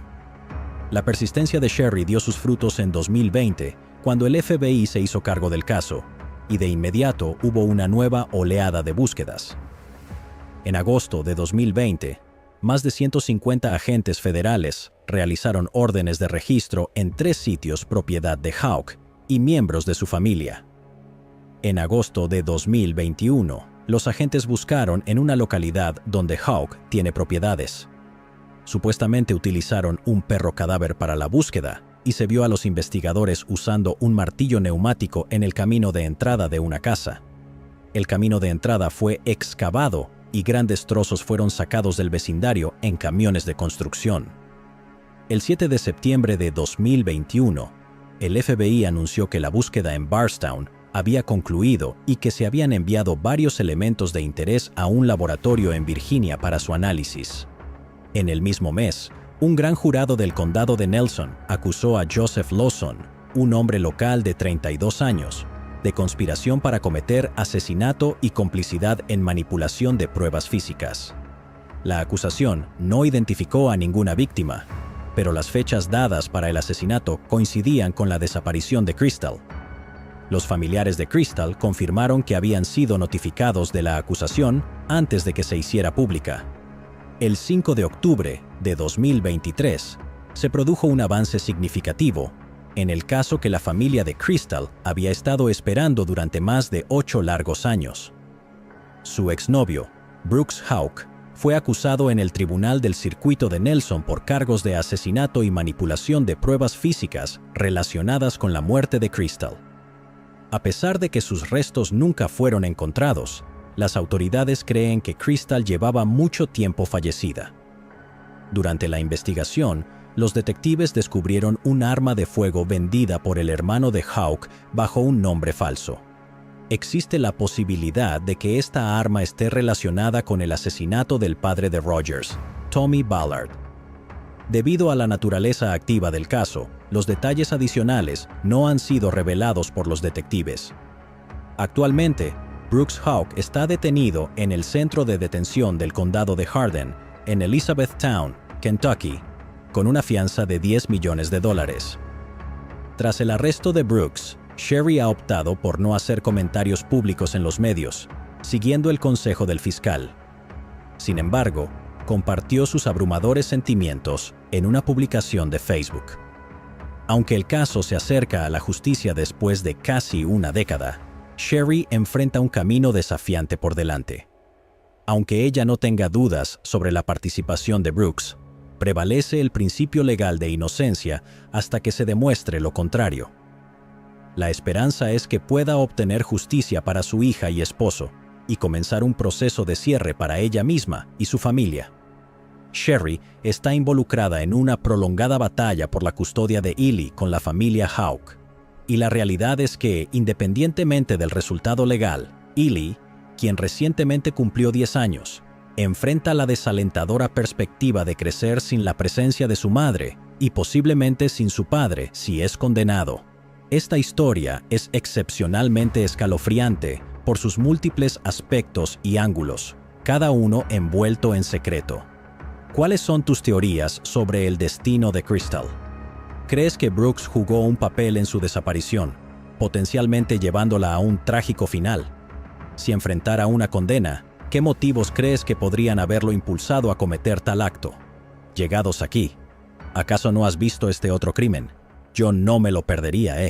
[SPEAKER 1] La persistencia de Sherry dio sus frutos en 2020, cuando el FBI se hizo cargo del caso, y de inmediato hubo una nueva oleada de búsquedas. En agosto de 2020, más de 150 agentes federales realizaron órdenes de registro en 3 sitios propiedad de Houck y miembros de su familia. En agosto de 2021, los agentes buscaron en una localidad donde Houck tiene propiedades. Supuestamente utilizaron un perro cadáver para la búsqueda y se vio a los investigadores usando un martillo neumático en el camino de entrada de una casa. El camino de entrada fue excavado y grandes trozos fueron sacados del vecindario en camiones de construcción. El 7 de septiembre de 2021, el FBI anunció que la búsqueda en Bardstown había concluido y que se habían enviado varios elementos de interés a un laboratorio en Virginia para su análisis. En el mismo mes, un gran jurado del condado de Nelson acusó a Joseph Lawson, un hombre local de 32 años, de conspiración para cometer asesinato y complicidad en manipulación de pruebas físicas. La acusación no identificó a ninguna víctima, pero las fechas dadas para el asesinato coincidían con la desaparición de Crystal. Los familiares de Crystal confirmaron que habían sido notificados de la acusación antes de que se hiciera pública. El 5 de octubre de 2023, se produjo un avance significativo en el caso que la familia de Crystal había estado esperando durante más de 8 largos años. Su exnovio, Brooks Houck, fue acusado en el Tribunal del Circuito de Nelson por cargos de asesinato y manipulación de pruebas físicas relacionadas con la muerte de Crystal. A pesar de que sus restos nunca fueron encontrados, las autoridades creen que Crystal llevaba mucho tiempo fallecida. Durante la investigación, los detectives descubrieron un arma de fuego vendida por el hermano de Houck bajo un nombre falso. Existe la posibilidad de que esta arma esté relacionada con el asesinato del padre de Rogers, Tommy Ballard. Debido a la naturaleza activa del caso, los detalles adicionales no han sido revelados por los detectives. Actualmente, Brooks Houck está detenido en el centro de detención del condado de Hardin, en Elizabethtown, Kentucky, con una fianza de $10 millones. Tras el arresto de Brooks, Sherry ha optado por no hacer comentarios públicos en los medios, siguiendo el consejo del fiscal. Sin embargo, compartió sus abrumadores sentimientos en una publicación de Facebook. Aunque el caso se acerca a la justicia después de casi una década, Sherry enfrenta un camino desafiante por delante. Aunque ella no tenga dudas sobre la participación de Brooks, prevalece el principio legal de inocencia hasta que se demuestre lo contrario. La esperanza es que pueda obtener justicia para su hija y esposo y comenzar un proceso de cierre para ella misma y su familia. Sherry está involucrada en una prolongada batalla por la custodia de Ely con la familia Houck, y la realidad es que, independientemente del resultado legal, Ely, quien recientemente cumplió 10 años, enfrenta la desalentadora perspectiva de crecer sin la presencia de su madre y posiblemente sin su padre si es condenado. Esta historia es excepcionalmente escalofriante por sus múltiples aspectos y ángulos, cada uno envuelto en secreto. ¿Cuáles son tus teorías sobre el destino de Crystal? ¿Crees que Brooks jugó un papel en su desaparición, potencialmente llevándola a un trágico final? Si enfrentara una condena, ¿qué motivos crees que podrían haberlo impulsado a cometer tal acto? Llegados aquí, ¿acaso no has visto este otro crimen? Yo no me lo perdería,